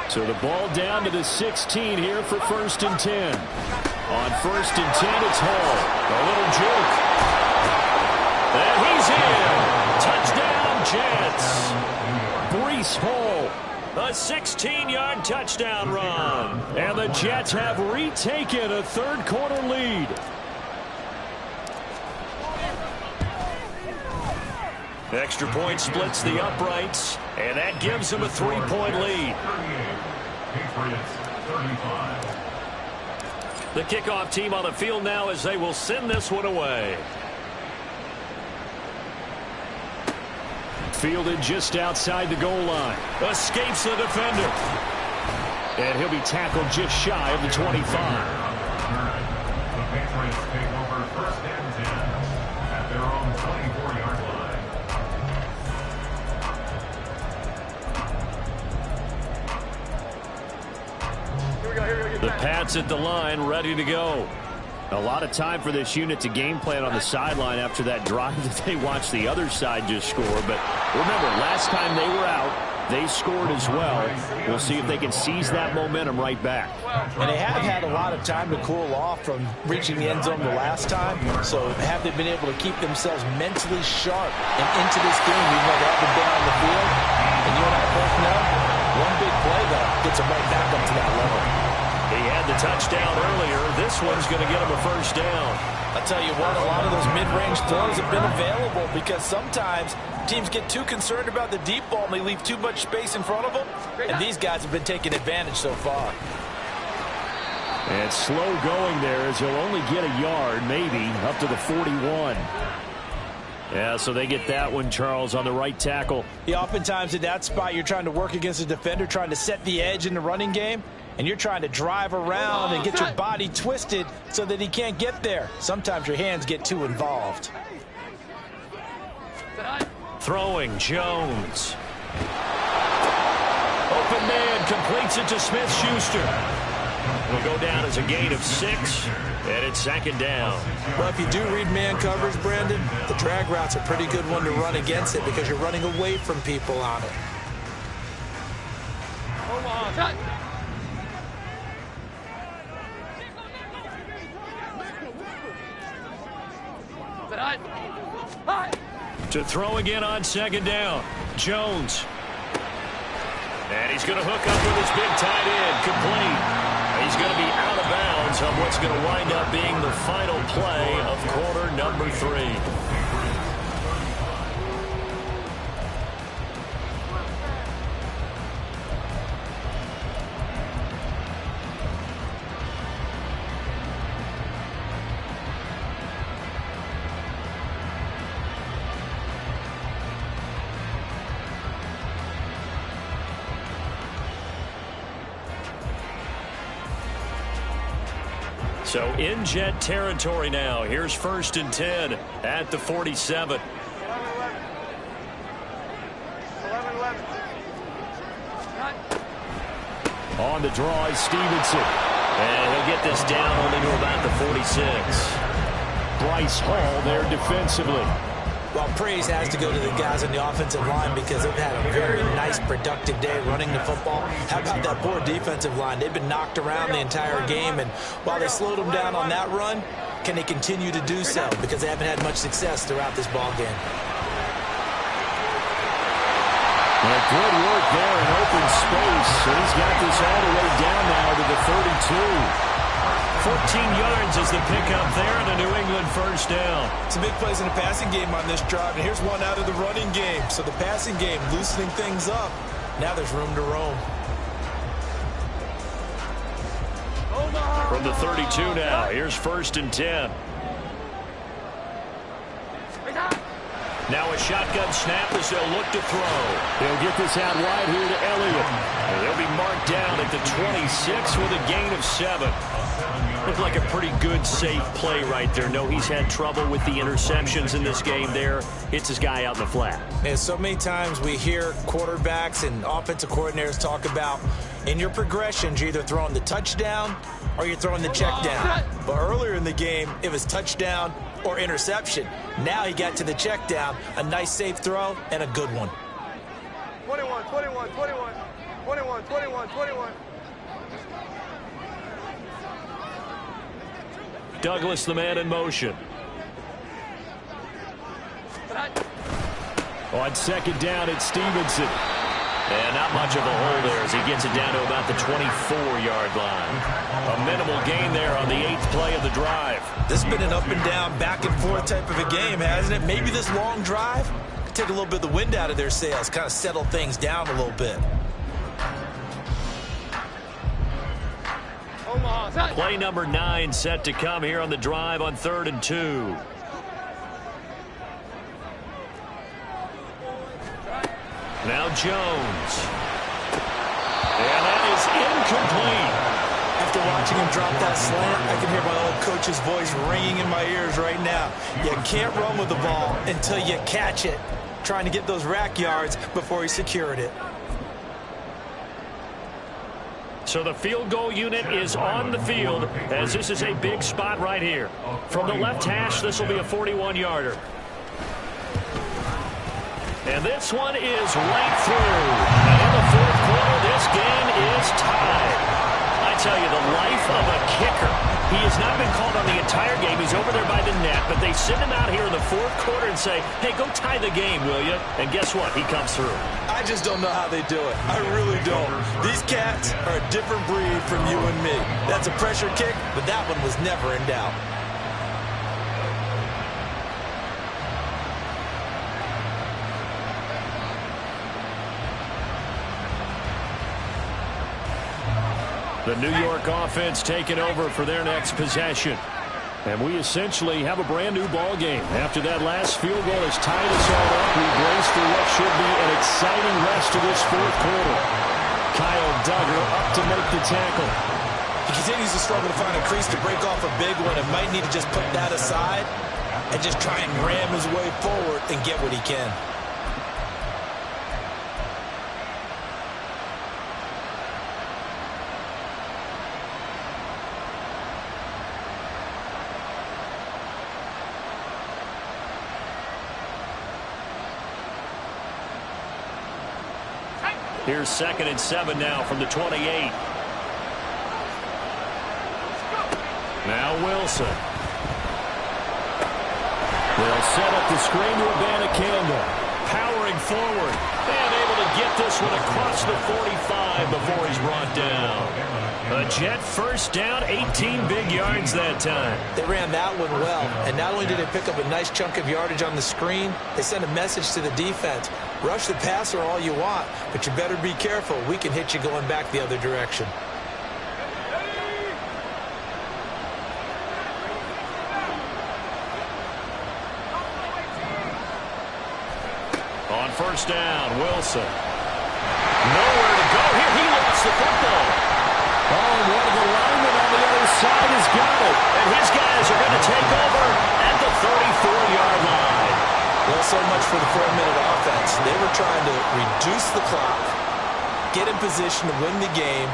So the ball down to the 16 here for 1st and 10. On 1st and 10, it's Hall. A little juke. And he's in. Touchdown, Jets. Breece Hall. A 16-yard touchdown run. And the Jets have retaken a 3rd quarter lead. Extra point splits the uprights, and that gives them a 3-point lead. The kickoff team on the field now as they will send this one away. Fielded just outside the goal line. Escapes the defender. And he'll be tackled just shy of the 25. The Patriots take over 1st and 10 at their own 24-yard line. The Pats at the line, ready to go. A lot of time for this unit to game plan on the sideline after that drive that they watched the other side just score. But remember, last time they were out, they scored as well. We'll see if they can seize that momentum right back. And they have had a lot of time to cool off from reaching the end zone the last time. So have they been able to keep themselves mentally sharp and into this game, even though they haven't been on the field? And you and I both know, one big play, though, gets them right back up to that level. He had the touchdown earlier. This one's going to get him a 1st down. I'll tell you what, a lot of those mid-range throws have been available because sometimes teams get too concerned about the deep ball and they leave too much space in front of them. And these guys have been taking advantage so far. And slow going there as he'll only get a yard, maybe, up to the 41. Yeah, so they get that one, Charles, on the right tackle. Yeah, oftentimes in that spot, you're trying to work against a defender, trying to set the edge in the running game. And you're trying to drive around and get your body twisted so that he can't get there. Sometimes your hands get too involved. Throwing, Jones. Open man, completes it to Smith-Schuster. Will go down as a gain of 6, and it's 2nd down. Well, if you do read man coverage, Brandon, the drag route's a pretty good one to run against it because you're running away from people on it. Hold on. To throw again on 2nd down. Jones. And he's going to hook up with his big tight end. Complete. He's going to be out of bounds on what's going to wind up being the final play of quarter number 3. So in Jet territory now. Here's 1st and 10 at the 47. 11-11. On the draw is Stevenson. And he'll get this down only to about the 46. Bryce Hall there defensively. Well, praise has to go to the guys on the offensive line because they've had a very nice, productive day running the football. How about that poor defensive line? They've been knocked around the entire game, and while they slowed them down on that run, can they continue to do so? Because they haven't had much success throughout this ball game. Well, good work there in open space, and he's got this all the way down now to the 32. 14 yards is the pickup there, and a New England first down. Some big plays in the passing game on this drive, and here's one out of the running game. So the passing game loosening things up. Now there's room to roam. From the 32 now, here's 1st and 10. Now a shotgun snap as they'll look to throw. They'll get this out wide here to Elliott. And they'll be marked down at the 26 with a gain of 7. Looked like a pretty good, safe play right there. No, he's had trouble with the interceptions in this game there. Hits his guy out in the flat. And so many times we hear quarterbacks and offensive coordinators talk about in your progressions, you're either throwing the touchdown or you're throwing the check down. But earlier in the game, it was touchdown or interception. Now he got to the check down, a nice safe throw, and a good one. 21, 21, 21, 21, 21, 21. Douglas, the man in motion. On 2nd down, it's Stevenson. And not much of a hole there as he gets it down to about the 24-yard line. A minimal gain there on the 8th play of the drive. This has been an up and down, back and forth type of a game, hasn't it? Maybe this long drive could take a little bit of the wind out of their sails, kind of settle things down a little bit. Play number 9 set to come here on the drive on 3rd and 2. Now Jones. And that is incomplete. After watching him drop that slant, I can hear my old coach's voice ringing in my ears right now. You can't run with the ball until you catch it. Trying to get those rack yards before he secured it. So the field goal unit is on the field as this is a big spot right here. From the left hash, this will be a 41-yarder. And this one is right through. And in the 4th quarter, this game is tied. I tell you, the life of a kicker. He has not been called on the entire game. He's over there by the net, but they send him out here in the 4th quarter and say, hey, go tie the game, will you? And guess what? He comes through. I just don't know how they do it. I really don't. These cats are a different breed from you and me. That's a pressure kick, but that one was never in doubt. The New York offense taking over for their next possession. And we essentially have a brand new ball game. After that last field goal has tied us all up, we brace for what should be an exciting rest of this 4th quarter. Kyle Duggar up to make the tackle. He continues to struggle to find a crease to break off a big one and might need to just put that aside and just try and ram his way forward and get what he can. Here's 2nd and 7 now from the 28. Now Wilson. They'll set up the screen to Abanikanda. Powering forward. And able to get this one across the 45 before he's brought down. A Jet first down, 18 big yards that time. They ran that one well, and not only did they pick up a nice chunk of yardage on the screen, they sent a message to the defense. Rush the passer all you want, but you better be careful. We can hit you going back the other direction. On first down, Wilson. Nowhere to go here. He lost the football. Oh, and one of the linemen on the other side has got it. And his guys are going to take over at the 34-yard line. Well, so much for the 4-minute offense. They were trying to reduce the clock, get in position to win the game,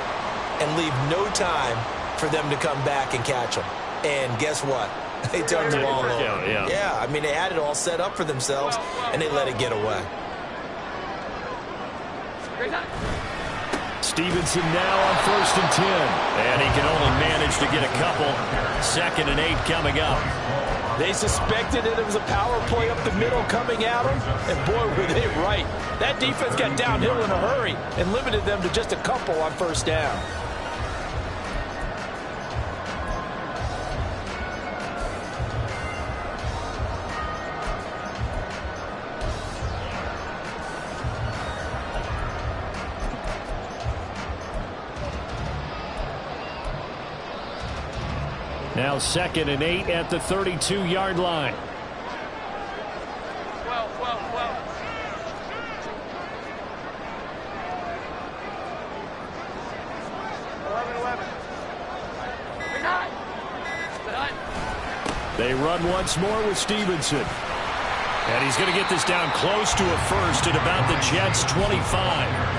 and leave no time for them to come back and catch them. And guess what? They turned the ball over. Yeah, I mean, they had it all set up for themselves, and they let it get away. Stevenson now on first and 10. And he can only manage to get a couple. 2nd and 8 coming up. They suspected it was a power play up the middle coming at them, and boy, were they right. That defense got downhill in a hurry and limited them to just a couple on first down. Now 2nd and 8 at the 32-yard line. 12. 11. They run once more with Stevenson. And he's going to get this down close to a first at about the Jets' 25.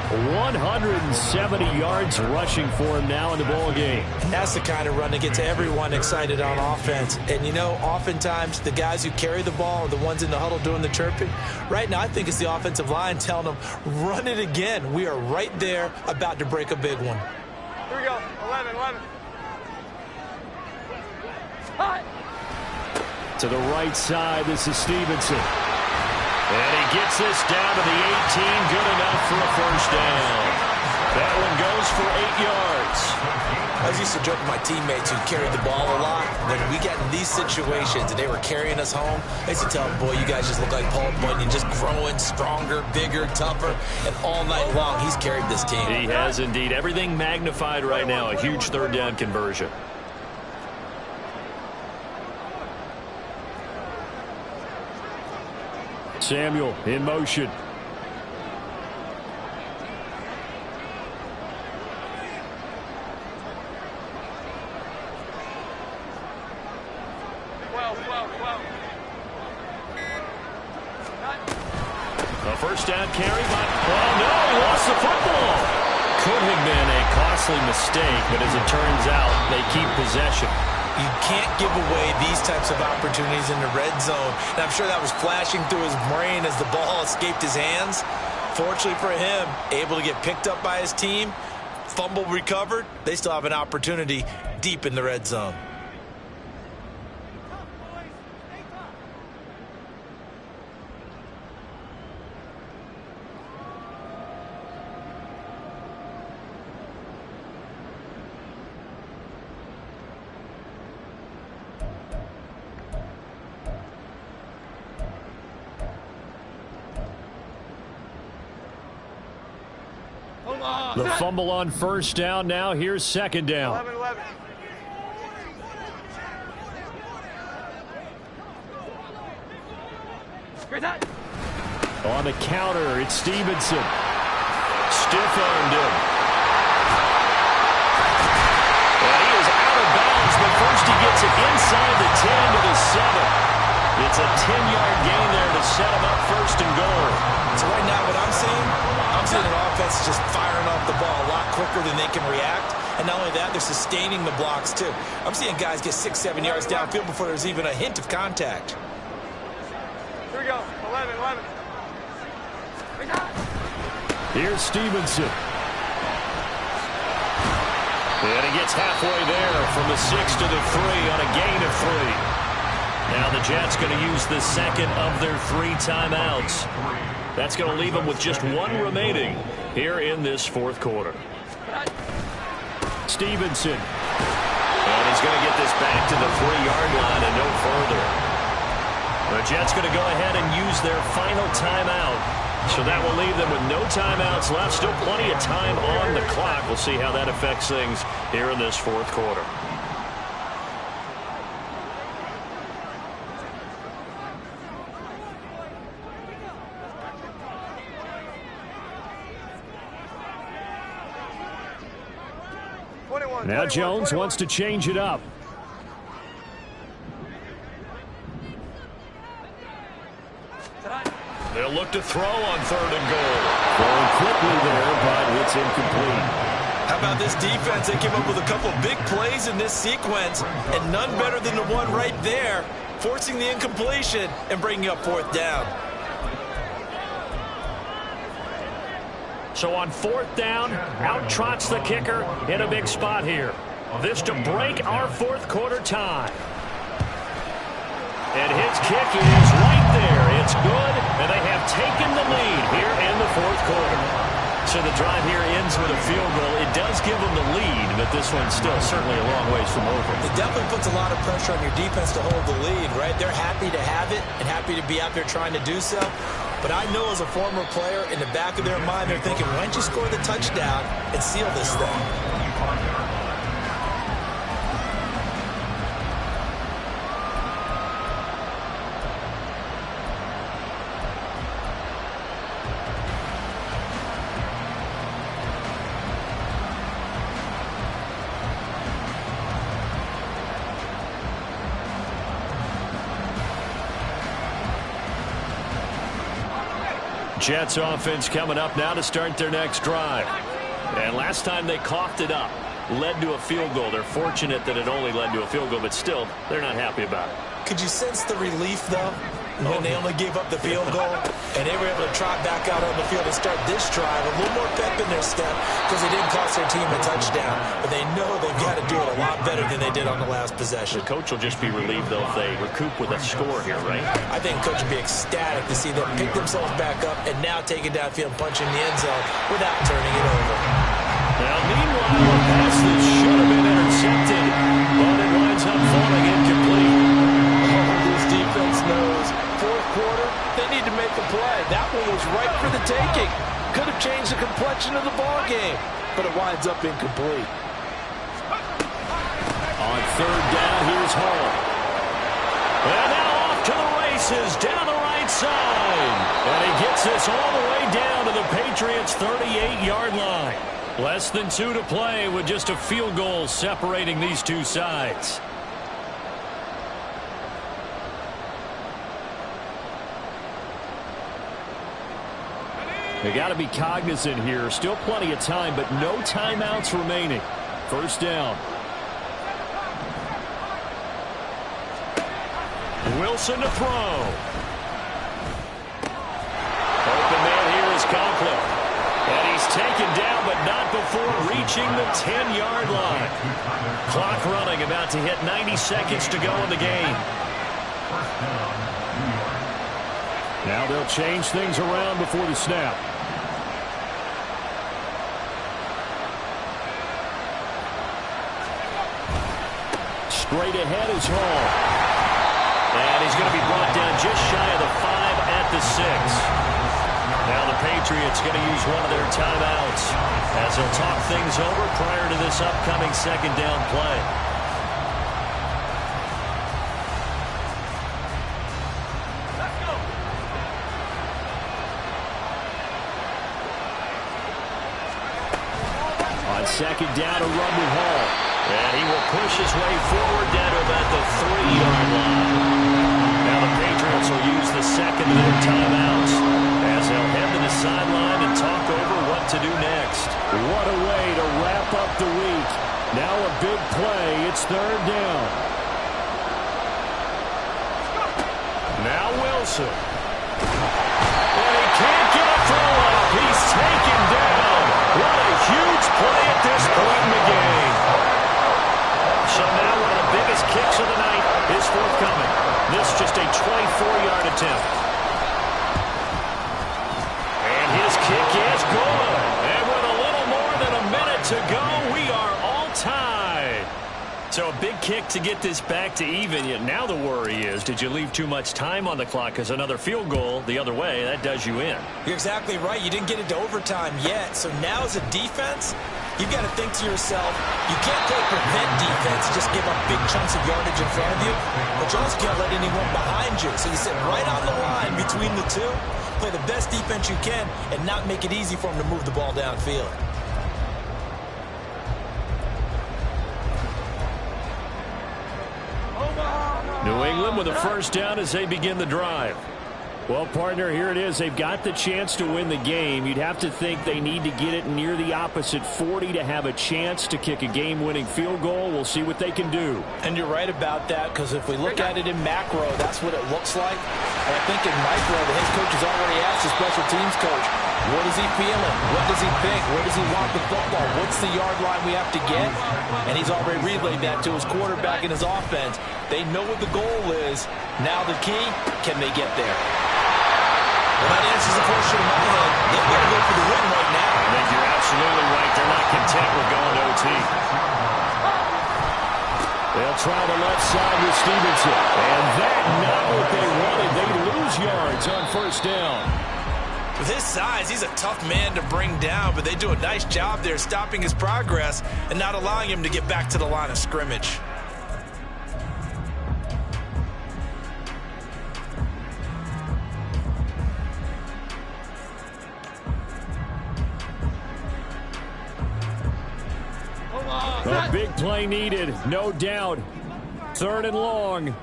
170 yards rushing for him now in the ball game. That's the kind of run that gets everyone excited on offense. And, you know, oftentimes the guys who carry the ball are the ones in the huddle doing the chirping. Right now, I think it's the offensive line telling them, run it again. We are right there about to break a big one. Here we go. 11. Hot. To the right side, this is Stevenson. And he gets this down to the 18, good enough for a first down. That one goes for 8 yards. I used to joke with my teammates who carried the ball a lot. When we got in these situations and they were carrying us home, I used to tell them, boy, you guys just look like Paul Bunyan, just growing stronger, bigger, tougher. And all night long, he's carried this team. He has indeed. Everything magnified right now. A huge third down conversion. Samuel in motion. A first down carry by... Oh, no, he lost the football. Could have been a costly mistake, but as it turns out, they keep possession. You can't give away these types of opportunities in the red zone. And I'm sure that was flashing through his brain as the ball escaped his hands. Fortunately for him, able to get picked up by his team, fumble recovered. They still have an opportunity deep in the red zone. The fumble on first down. Now here's second down. 11. On the counter, it's Stevenson. Stiff-armed him. And he is out of bounds, but first he gets it inside the 10 to the 7. It's a 10-yard gain there to set him up first and goal. So right now what I'm seeing an offense just firing off the ball a lot quicker than they can react. And not only that, they're sustaining the blocks too. I'm seeing guys get 6-7 yards downfield before there's even a hint of contact. Here we go. 11. Here's Stevenson. And he gets halfway there from the 6 to the 3 on a gain of 3. Now the Jets going to use the second of their 3 timeouts. That's going to leave them with just one remaining here in this fourth quarter. Stevenson. And he's going to get this back to the 3-yard line and no further. The Jets going to go ahead and use their final timeout. So that will leave them with no timeouts left. Still plenty of time on the clock. We'll see how that affects things here in this fourth quarter. Now Jones wants to change it up. They'll look to throw on 3rd and goal. Going quickly there, but it's incomplete. How about this defense? They came up with a couple big plays in this sequence, and none better than the one right there, forcing the incompletion and bringing up 4th down. So on 4th down, out trots the kicker in a big spot here. This to break our fourth quarter tie. And his kick is right there. It's good, and they have taken the lead here in the fourth quarter. So the drive here ends with a field goal. It does give them the lead, but this one's still certainly a long ways from over. It definitely puts a lot of pressure on your defense to hold the lead, right? They're happy to have it and happy to be out there trying to do so. But I know as a former player, in the back of their mind, they're thinking, why don't you score the touchdown and seal this thing? Jets offense coming up now to start their next drive. And last time they coughed it up, led to a field goal. They're fortunate that it only led to a field goal, but still, they're not happy about it. Could you sense the relief, though, when they only gave up the field goal and they were able to trot back out on the field and start this drive, a little more pep in their step because they didn't cost their team a touchdown, but they know they've got to do it a lot better than they did on the last possession. The coach will just be relieved, though, if they recoup with a score here, right? I think coach will be ecstatic to see them pick themselves back up and now take it downfield and punch in the end zone without turning it over. Now, meanwhile, a pass that should have been intercepted, but it winds up falling incomplete. This defense knows fourth quarter, they need to make a play. That one was right for the taking. Could have changed the complexion of the ball game, but it winds up incomplete. On 3rd down, here's Hall. And now off to the races, down the right side. And he gets this all the way down to the Patriots' 38-yard line. Less than 2 to play with just a field goal separating these two sides. They got to be cognizant here. Still plenty of time, but no timeouts remaining. 1st down. Wilson to throw. Open man here is Conklin. And he's taken down, but not before reaching the 10-yard line. Clock running, about to hit 90 seconds to go in the game. Now they'll change things around before the snap. Straight ahead is Hall. And he's going to be brought down just shy of the 5 at the 6. Now the Patriots going to use one of their timeouts as they'll talk things over prior to this upcoming 2nd down play. On 2nd down, a run with Hall. And he will push his way forward down to about the 3-yard line. Now the Patriots will use the 2nd of their timeouts as they'll head to the sideline and talk over what to do next. What a way to wrap up the week. Now a big play. It's 3rd down. Now Wilson. And he can't get a throw up. He's taken down. What a huge play at this point in the game. So now one of the biggest kicks of the night is forthcoming. This just a 24-yard attempt. So a big kick to get this back to even. Yet now the worry is, did you leave too much time on the clock? Because another field goal the other way, that does you in. You're exactly right. You didn't get into overtime yet. So now as a defense, you've got to think to yourself, you can't play prevent defense and just give up big chunks of yardage in front of you, but you also can't let anyone behind you. So you sit right on the line between the two, play the best defense you can, and not make it easy for them to move the ball downfield. New England with a first down as they begin the drive. Well, partner, here it is. They've got the chance to win the game. You'd have to think they need to get it near the opposite 40 to have a chance to kick a game-winning field goal. We'll see what they can do. And you're right about that, because if we look at it in macro, that's what it looks like. And I think in micro, the head coach has already asked the special teams coach, what is he feeling? What does he think? Where does he want the football? What's the yard line we have to get? And he's already relayed that to his quarterback and his offense. They know what the goal is. Now the key, can they get there? Well, that answers the question in my head. They want to go for the win right now. I think you're absolutely right. They're not content with going to OT. They'll try the left side with Stevenson. And that not what they wanted. They lose yards on first down. With his size, he's a tough man to bring down, but they do a nice job there stopping his progress and not allowing him to get back to the line of scrimmage. A big play needed, no doubt. 3rd and long.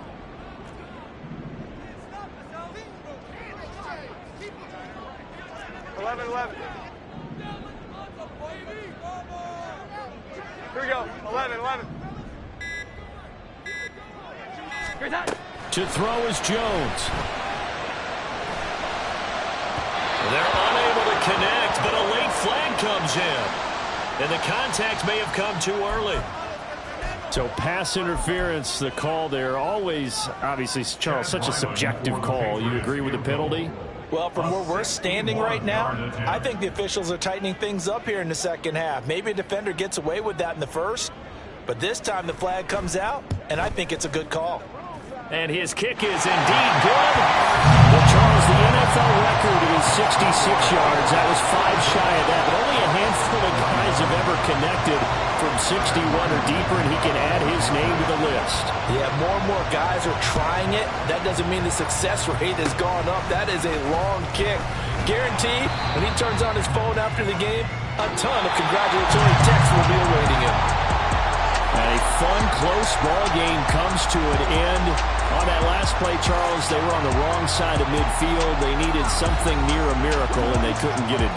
Here we go. 11. To throw is Jones. They're unable to connect, but a late flag comes in. And the contact may have come too early. So pass interference, the call there. Always, obviously, Charles, such a subjective call. You agree with the penalty? Well, from where we're standing right now, I think the officials are tightening things up here in the second half. Maybe a defender gets away with that in the first, but this time the flag comes out, and I think it's a good call. And his kick is indeed good. Well, Charles, the NFL record is 66 yards. That was 5 shy of that, but only a handful of guys have ever connected from 61 or deeper, and he can add his name to the list. Yeah, more and more guys are trying it. That doesn't mean the success rate has gone up. That is a long kick. Guaranteed, when he turns on his phone after the game, a ton of congratulatory texts will be awaiting him. And a fun, close ball game comes to an end. On that last play, Charles, they were on the wrong side of midfield. They needed something near a miracle, and they couldn't get it done.